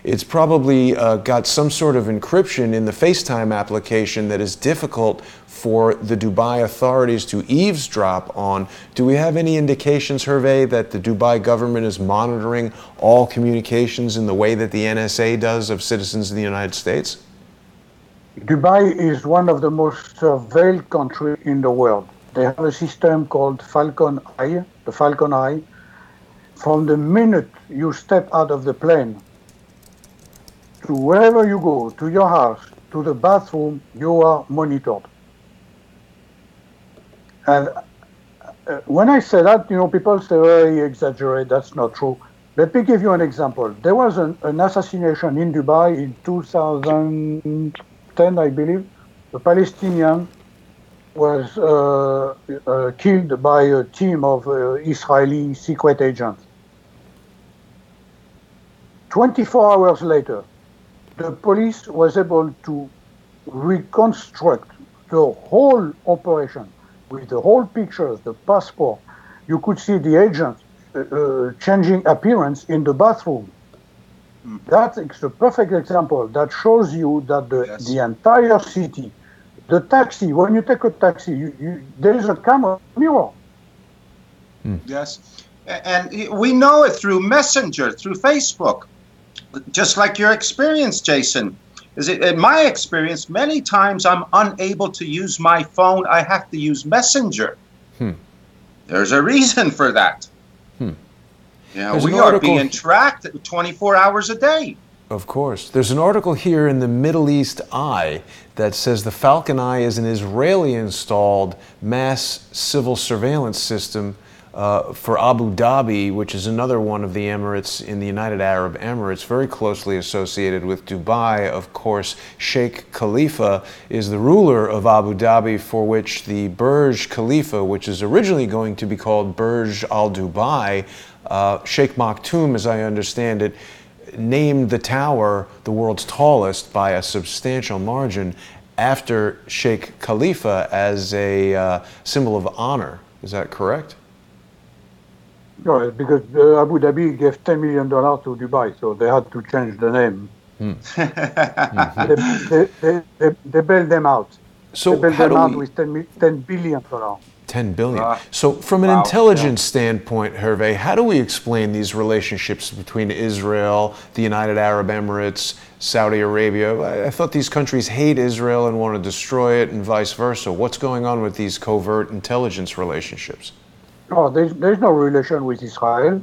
It's probably got some sort of encryption in the FaceTime application that is difficult for the Dubai authorities to eavesdrop on. Do we have any indications, Hervé, that the Dubai government is monitoring all communications in the way that the NSA does of citizens of the United States? Dubai is one of the most surveilled countries in the world. They have a system called Falcon Eye, the Falcon Eye. From the minute you step out of the plane to wherever you go, to your house, to the bathroom, you are monitored. And when I say that, you know, people say, oh, you exaggerate, that's not true. Let me give you an example. There was an assassination in Dubai in 2010, I believe. A Palestinian was killed by a team of Israeli secret agents. 24 hours later, the police was able to reconstruct the whole operation with the whole pictures, the passport. You could see the agents changing appearance in the bathroom. That's a perfect example that shows you that the entire city, the taxi, when you take a taxi, there is a camera mirror. Yes, and we know it through Messenger, through Facebook, just like your experience, Jason. In my experience, many times I'm unable to use my phone. I have to use Messenger. There's a reason for that. We are being tracked 24 hours a day. Of course. There's an article here in the Middle East Eye that says the Falcon Eye is an Israeli-installed mass civil surveillance system for Abu Dhabi, which is another one of the Emirates in the United Arab Emirates, very closely associated with Dubai. Of course, Sheikh Khalifa is the ruler of Abu Dhabi, for which the Burj Khalifa, which is originally going to be called Burj Al Dubai, Sheikh Maktoum, as I understand it, named the tower the world's tallest by a substantial margin after Sheikh Khalifa as a symbol of honor. Is that correct? No, because Abu Dhabi gave $10 million to Dubai, so they had to change the name. They bailed them out. They So bailed how them do out we, with $10 billion. 10 billion. Ah, So from an wow. intelligence standpoint, Hervé, how do we explain these relationships between Israel, the United Arab Emirates, Saudi Arabia? I thought these countries hate Israel and want to destroy it and vice versa. What's going on with these covert intelligence relationships? No, there's no relation with Israel.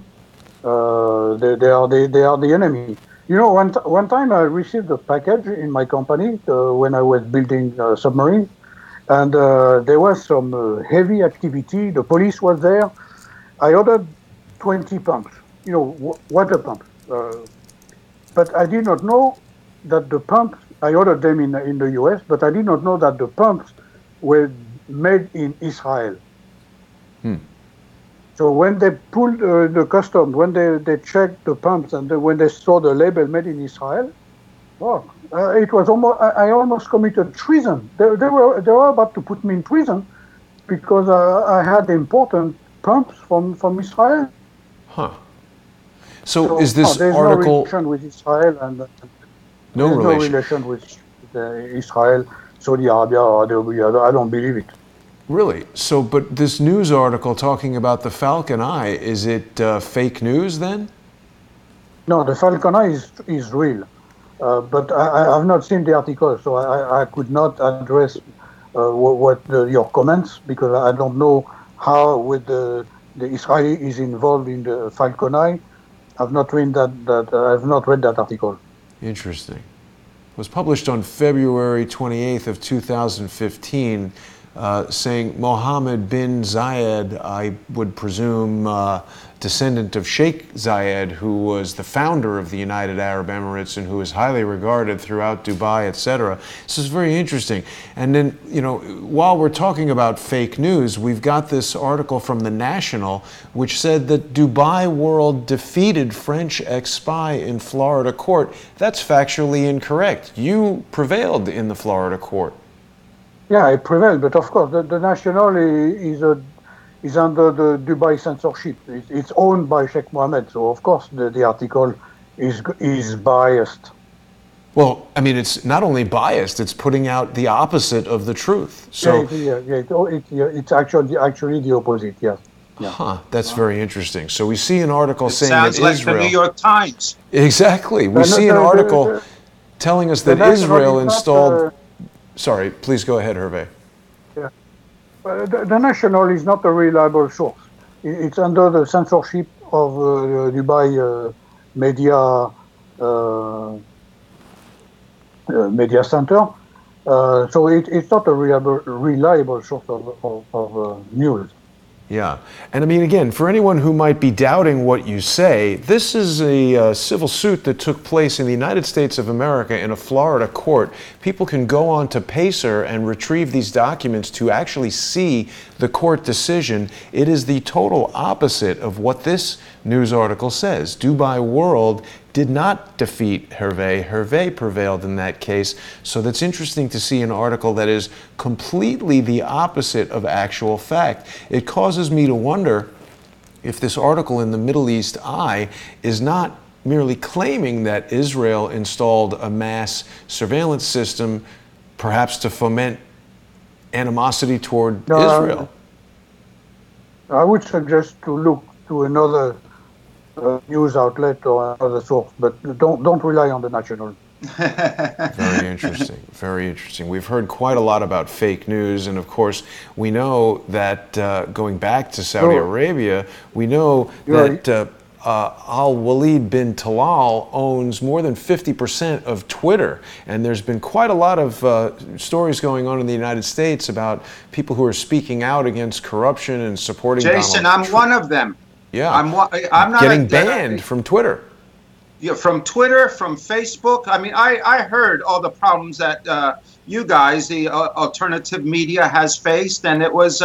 They are the enemy. You know, one time I received a package in my company when I was building submarines, and there was some heavy activity. The police was there. I ordered 20 pumps, you know, water pumps. But I did not know that the pumps, I ordered them in the US, but I did not know that the pumps were made in Israel. So when they pulled the customs, when they checked the pumps and when they saw the label made in Israel, it was almost, I almost committed treason. They were about to put me in prison because I had important pumps from Israel. Huh. So is this there's article... no relation with Israel, and No there's relation. no relation with Israel, Saudi Arabia, or I don't believe it. Really? So, but this news article talking about the Falcon Eye, is it fake news then? No, the Falcon Eye is real. But I have not seen the article, so I could not address your comments because I don't know how with the Israeli is involved in the Falcon Eye. I've not read I've not read that article. Interesting. It was published on February 28th of 2015, saying Mohammed bin Zayed, I would presume descendant of Sheikh Zayed, who was the founder of the United Arab Emirates and who is highly regarded throughout Dubai, etc. This is very interesting. And then, you know, while we're talking about fake news, we've got this article from The National, which said that Dubai World defeated French ex-spy in Florida court. That's factually incorrect. You prevailed in the Florida court. Yeah, I prevailed, but of course, the National is under the Dubai censorship. It's owned by Sheikh Mohammed, so of course the article is biased. Well, I mean, it's not only biased; it's putting out the opposite of the truth. So, it's actually the opposite. Yes. Yeah. Huh, that's very interesting. So we see an article saying sounds that like Israel... the New York Times. Exactly. We see an article telling us that Israel installed... Sorry, please go ahead, Hervé. Yeah. The National is not a reliable source. It's under the censorship of Dubai media center. So it's not a reliable source of news. Yeah. And I mean, again, for anyone who might be doubting what you say, this is a civil suit that took place in the United States of America in a Florida court. People can go on to Pacer and retrieve these documents to actually see the court decision. It is the total opposite of what this news article says. Dubai World did not defeat Hervé. Hervé prevailed in that case. So that's interesting to see an article that is completely the opposite of actual fact. It causes me to wonder if this article in the Middle East Eye is not merely claiming that Israel installed a mass surveillance system, perhaps to foment animosity toward Israel. I would suggest to look to another news outlet or another source, but don't rely on the National. Very interesting. Very interesting. We've heard quite a lot about fake news, and of course, we know that going back to Saudi Arabia, we know that Al-Walid bin Talal owns more than 50% of Twitter, and there's been quite a lot of stories going on in the United States about people who are speaking out against corruption and supporting Jason, Donald I'm one of them. Yeah, I'm not getting banned from Twitter. Yeah, from Twitter, from Facebook. I mean, I heard all the problems that you guys, the alternative media, has faced, and it was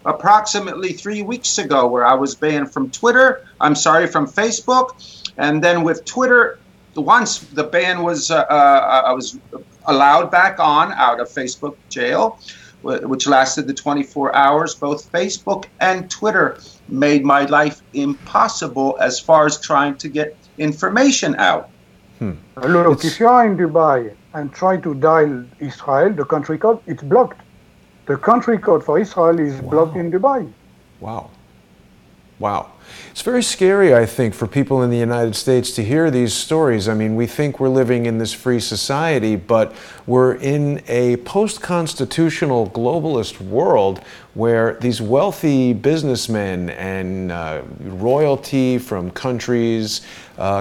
approximately 3 weeks ago where I was banned from Twitter. I'm sorry, from Facebook, and then with Twitter, once the ban was, I was allowed back on out of Facebook jail. which lasted the 24 hours. Both Facebook and Twitter made my life impossible as far as trying to get information out. Look, if you are in Dubai and try to dial Israel, the country code, it's blocked. The country code for Israel is blocked in Dubai. Wow. Wow. It's very scary, I think, for people in the United States to hear these stories. I mean, we think we're living in this free society, but we're in a post-constitutional globalist world where these wealthy businessmen and royalty from countries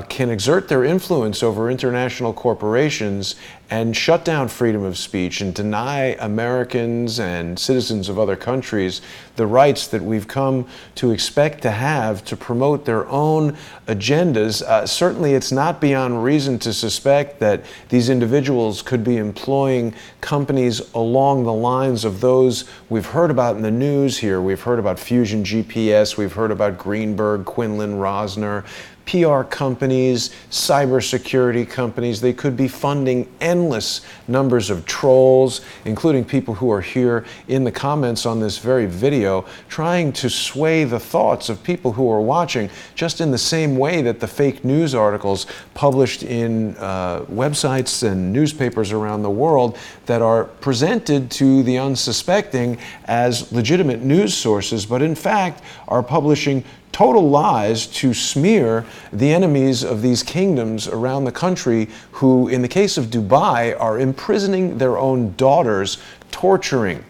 can exert their influence over international corporations and shut down freedom of speech and deny Americans and citizens of other countries the rights that we've come to expect to have to promote their own agendas. Certainly it's not beyond reason to suspect that these individuals could be employing companies along the lines of those we've heard about in the news here. We've heard about Fusion GPS, we've heard about Greenberg, Quinlan, Rosner, PR companies, cybersecurity companies. They could be funding endless numbers of trolls, including people who are here in the comments on this very video, trying to sway the thoughts of people who are watching, just in the same way that the fake news articles published in websites and newspapers around the world that are presented to the unsuspecting as legitimate news sources, but in fact are publishing total lies to smear the enemies of these kingdoms around the country who, in the case of Dubai, are imprisoning their own daughters, torturing,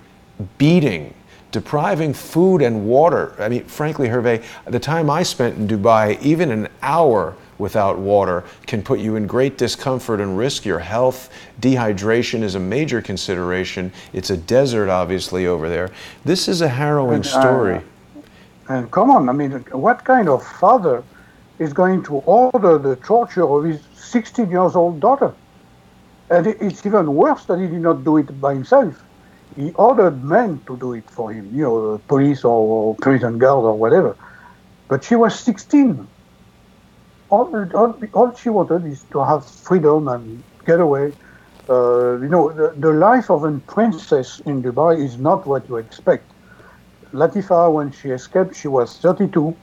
beating, depriving food and water. I mean, frankly, Hervé, the time I spent in Dubai, even an hour without water can put you in great discomfort and risk your health. Dehydration is a major consideration. It's a desert, obviously, over there. This is a harrowing story. And come on, I mean, what kind of father is going to order the torture of his 16-year-old daughter? And it's even worse that he did not do it by himself. He ordered men to do it for him, you know, police or prison guard or whatever. But she was 16. All she wanted is to have freedom and get away. You know, the life of a princess in Dubai is not what you expect. Latifa, when she escaped, she was 32,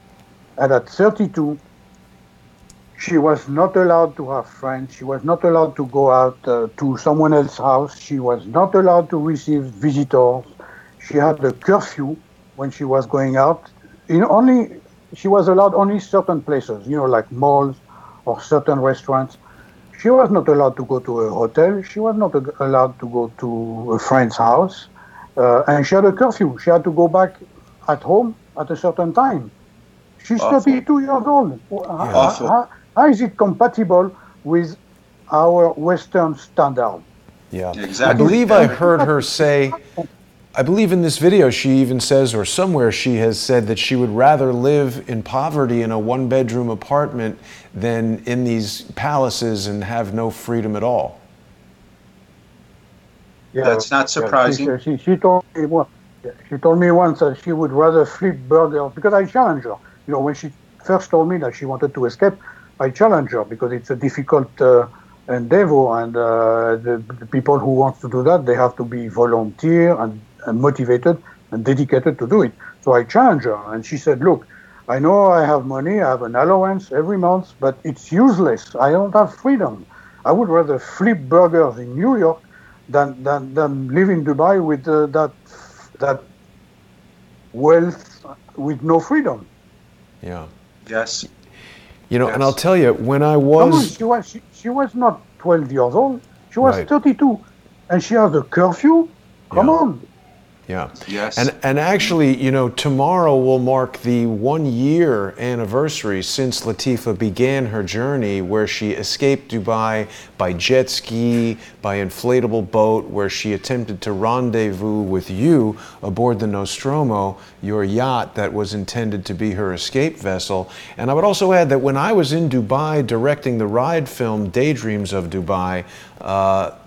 and at 32, she was not allowed to have friends. She was not allowed to go out to someone else's house. She was not allowed to receive visitors. She had a curfew when she was going out. She was allowed only certain places, you know, like malls or certain restaurants. She was not allowed to go to a hotel. She was not allowed to go to a friend's house. And she had a curfew. She had to go back at home at a certain time. She's 32 years old. How is it compatible with our Western standard? Yeah, exactly. I believe I heard her say, I believe in this video she even says, or somewhere she has said, that she would rather live in poverty in a one-bedroom apartment than in these palaces and have no freedom at all. Yeah, that's not surprising. Yeah, she told me once that she would rather flip burgers, because I challenged her. You know, when she first told me that she wanted to escape, I challenged her because it's a difficult endeavor, and the people who want to do that, they have to be volunteer and motivated and dedicated to do it. So I challenged her, and she said, look, I know I have money, I have an allowance every month, but it's useless. I don't have freedom. I would rather flip burgers in New York than live in Dubai with that wealth with no freedom. Yeah. Yes. You know, yes. And I'll tell you, when I was... Come on, she was not 12 years old. She was Right. 32. And she has a curfew? Come on. Yeah. Yes. And actually, you know, tomorrow will mark the 1-year anniversary since Latifa began her journey, where she escaped Dubai by jet ski, by inflatable boat, where she attempted to rendezvous with you aboard the Nostromo, your yacht that was intended to be her escape vessel. And I would also add that when I was in Dubai directing the ride film Daydreams of Dubai,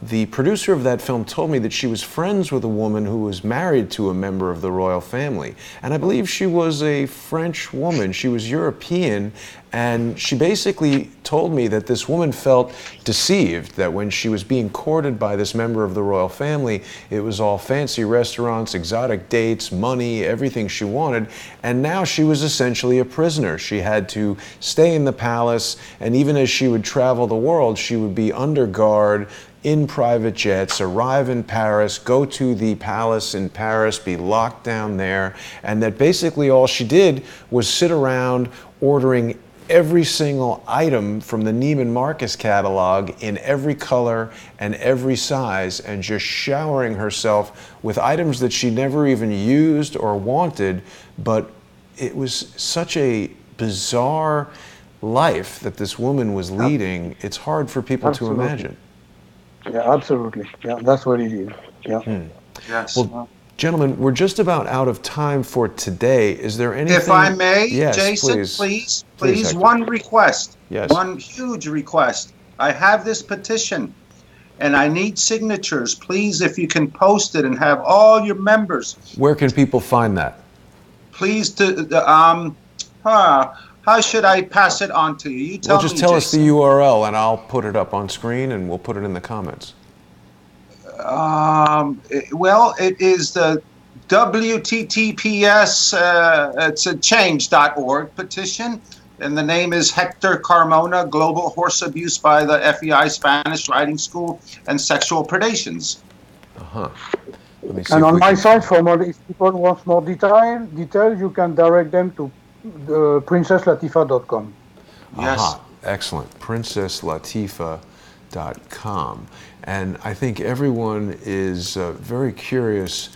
the producer of that film told me that she was friends with a woman who was married to a member of the royal family. And I believe she was a French woman. She was European, And she basically told me that this woman felt deceived, that when she was being courted by this member of the royal family, it was all fancy restaurants, exotic dates, money, everything she wanted. And now she was essentially a prisoner. She had to stay in the palace, and even as she would travel the world, she would be under guard, in private jets, arrive in Paris, go to the palace in Paris, be locked down there, and that basically all she did was sit around ordering every single item from the Neiman Marcus catalog in every color and every size, and just showering herself with items that she never even used or wanted. But it was such a bizarre life that this woman was leading. It's hard for people to imagine. Yeah, absolutely. Yeah, that's what it is. Yeah. Yes. Well, gentlemen, we're just about out of time for today. Is there anything? If I may, yes, Jason, please, one request. Yes. One huge request. I have this petition, and I need signatures. Please, if you can post it and have all your members. Where can people find that? Please, how should I pass it on to you? You tell me, just tell us the Jason. URL, and I'll put it up on screen, and we'll put it in the comments. Well, it is the WTTPS, it's a change.org petition, and the name is Hector Carmona, Global Horse Abuse by the FEI Spanish Riding School and Sexual Predations. And on my side, for more, if people want more details, you can direct them to PrincessLatifa.com. Yes. Excellent. PrincessLatifa.com. And I think everyone is very curious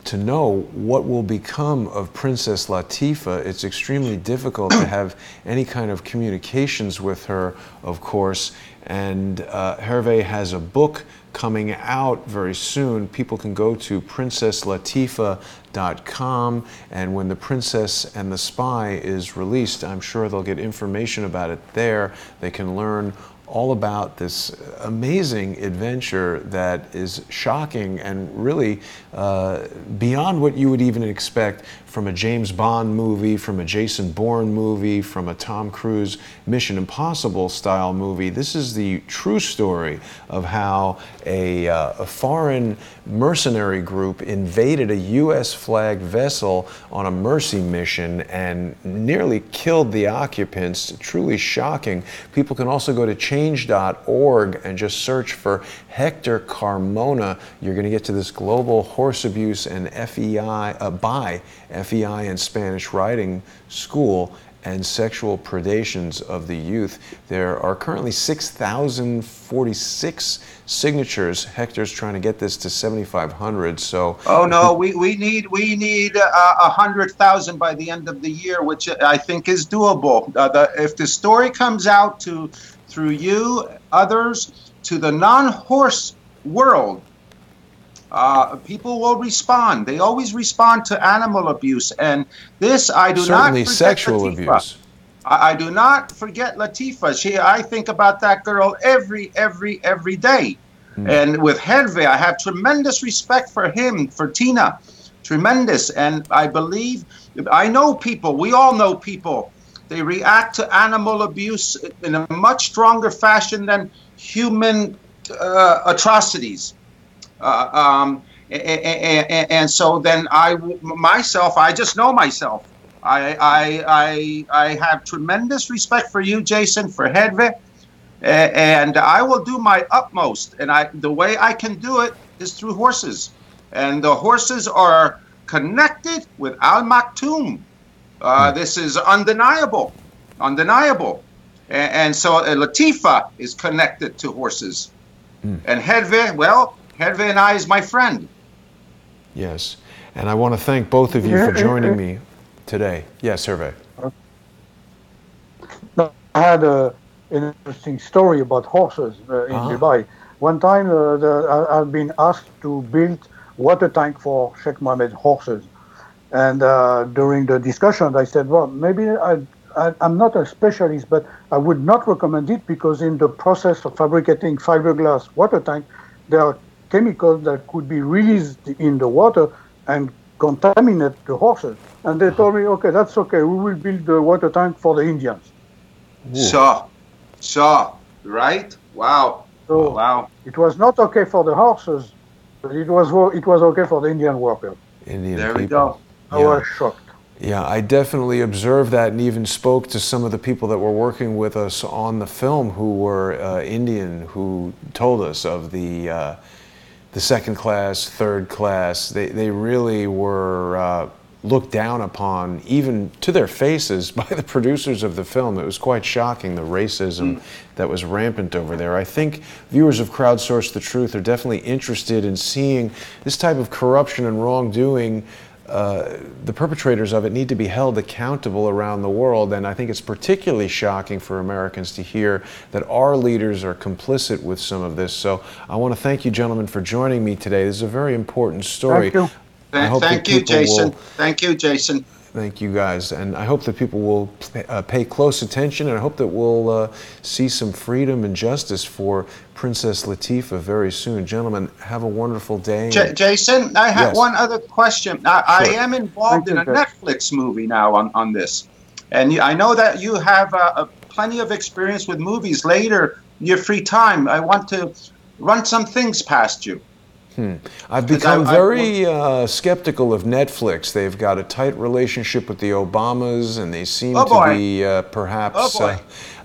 to know what will become of Princess Latifa. It's extremely difficult to have any kind of communications with her, of course. And Hervé has a book coming out very soon. People can go to PrincessLatifa.com, and when The Princess and the Spy is released, I'm sure they'll get information about it there. They can learn all about this amazing adventure that is shocking and really beyond what you would even expect from a James Bond movie, from a Jason Bourne movie, from a Tom Cruise Mission Impossible style movie. This is the true story of how a foreign mercenary group invaded a U.S. flagged vessel on a mercy mission and nearly killed the occupants. Truly shocking. People can also go to change.org and just search for Hector Carmona. You're going to get to this global horse abuse and FEI by FEI and Spanish Riding School and sexual predations of the youth. There are currently 6,046 signatures. Hector's trying to get this to 7,500. So. Oh no, we need 100,000 by the end of the year, which I think is doable. If the story comes out through you, others, to the non-horse world, people will respond. They always respond to animal abuse, and this I do certainly not forget sexual Latifa. Abuse. I do not forget Latifa. I think about that girl every day. And with Herve, I have tremendous respect for him, for Tina, tremendous. And I believe, I know people. We all know people. They react to animal abuse in a much stronger fashion than human atrocities. And so then I just know myself. I have tremendous respect for you, Jason, for Herve, and I will do my utmost. And the way I can do it is through horses, and the horses are connected with Al Maktoum. This is undeniable. And so Latifa is connected to horses. And Herve, well, Herve and I is my friend. Yes. And I want to thank both of you for joining me today. Yes, Hervé. I had an interesting story about horses in Dubai. One time I've been asked to build water tank for Sheikh Mohammed horses. And during the discussion, I said, well, maybe I'm not a specialist, but I would not recommend it because in the process of fabricating fiberglass water tank, there are chemicals that could be released in the water and contaminate the horses. And they told me, okay, that's okay. We will build the water tank for the Indians. So, right? Wow. So Wow. it was not okay for the horses, but it was okay for the Indian workers. Indian There people. we go. I was shocked. Yeah, I definitely observed that and even spoke to some of the people that were working with us on the film who were Indian, who told us of the second class, third class. They really were looked down upon, even to their faces, by the producers of the film. It was quite shocking, the racism that was rampant over there. I think viewers of Crowdsource the Truth are definitely interested in seeing this type of corruption and wrongdoing. The perpetrators of it need to be held accountable around the world, and I think it's particularly shocking for Americans to hear that our leaders are complicit with some of this. So I want to thank you, gentlemen, for joining me today. This is a very important story. Thank you. Thank you, Jason. Thank you, Jason. Thank you, guys. And I hope that people will pay close attention, and I hope that we'll see some freedom and justice for Princess Latifa very soon. Gentlemen, have a wonderful day. Jason, I have one other question. I am involved in a Judge. Netflix movie now on this. And I know that you have plenty of experience with movies. Later, your free time, I want to run some things past you. I've become very skeptical of Netflix. They've got a tight relationship with the Obamas, and they seem to be perhaps...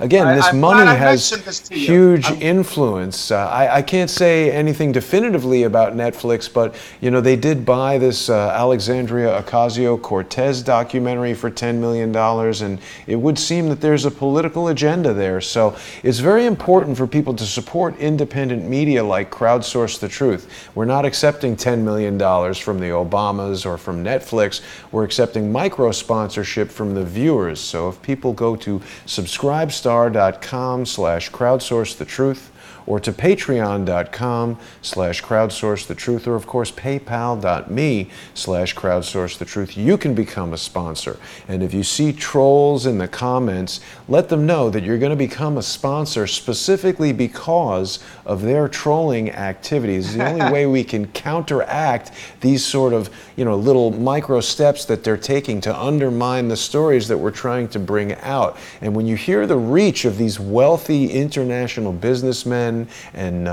again, this money has huge influence. I can't say anything definitively about Netflix, but you know, they did buy this Alexandria Ocasio-Cortez documentary for $10 million, and it would seem that there's a political agenda there. So it's very important for people to support independent media like Crowdsource the Truth. We're not accepting $10 million from the Obamas or from Netflix. We're accepting micro-sponsorship from the viewers. So if people go to subscribestar.com/crowdsourcethetruth or to patreon.com/crowdsourcethetruth, or of course paypal.me/crowdsourcethetruth, you can become a sponsor. And if you see trolls in the comments, let them know that you're going to become a sponsor specifically because of their trolling activities. It's the only way we can counteract these sort of, you know, little micro steps that they're taking to undermine the stories that we're trying to bring out. And when you hear the reach of these wealthy international businessmen and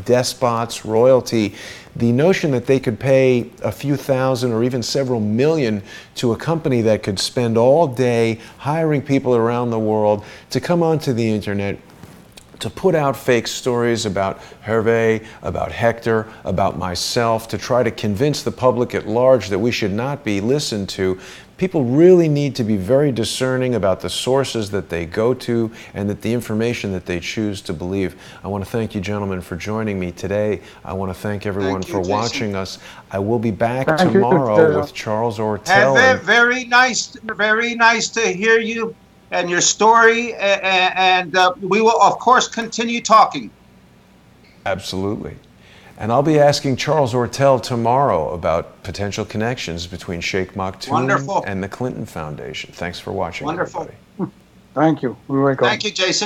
despots, royalty, the notion that they could pay a few thousand or even several million to a company that could spend all day hiring people around the world to come onto the internet to put out fake stories about Hervé, about Hector, about myself, to try to convince the public at large that we should not be listened to. People really need to be very discerning about the sources that they go to and that the information that they choose to believe. I want to thank you, gentlemen, for joining me today. I want to thank everyone for watching us. I will be back tomorrow with Charles Ortel. Very nice to hear you and your story, and we will, of course, continue talking. Absolutely. And I'll be asking Charles Ortel tomorrow about potential connections between Sheikh Maktoum and the Clinton Foundation. Thanks for watching, everybody. Thank you. We're welcome. Thank you, Jason.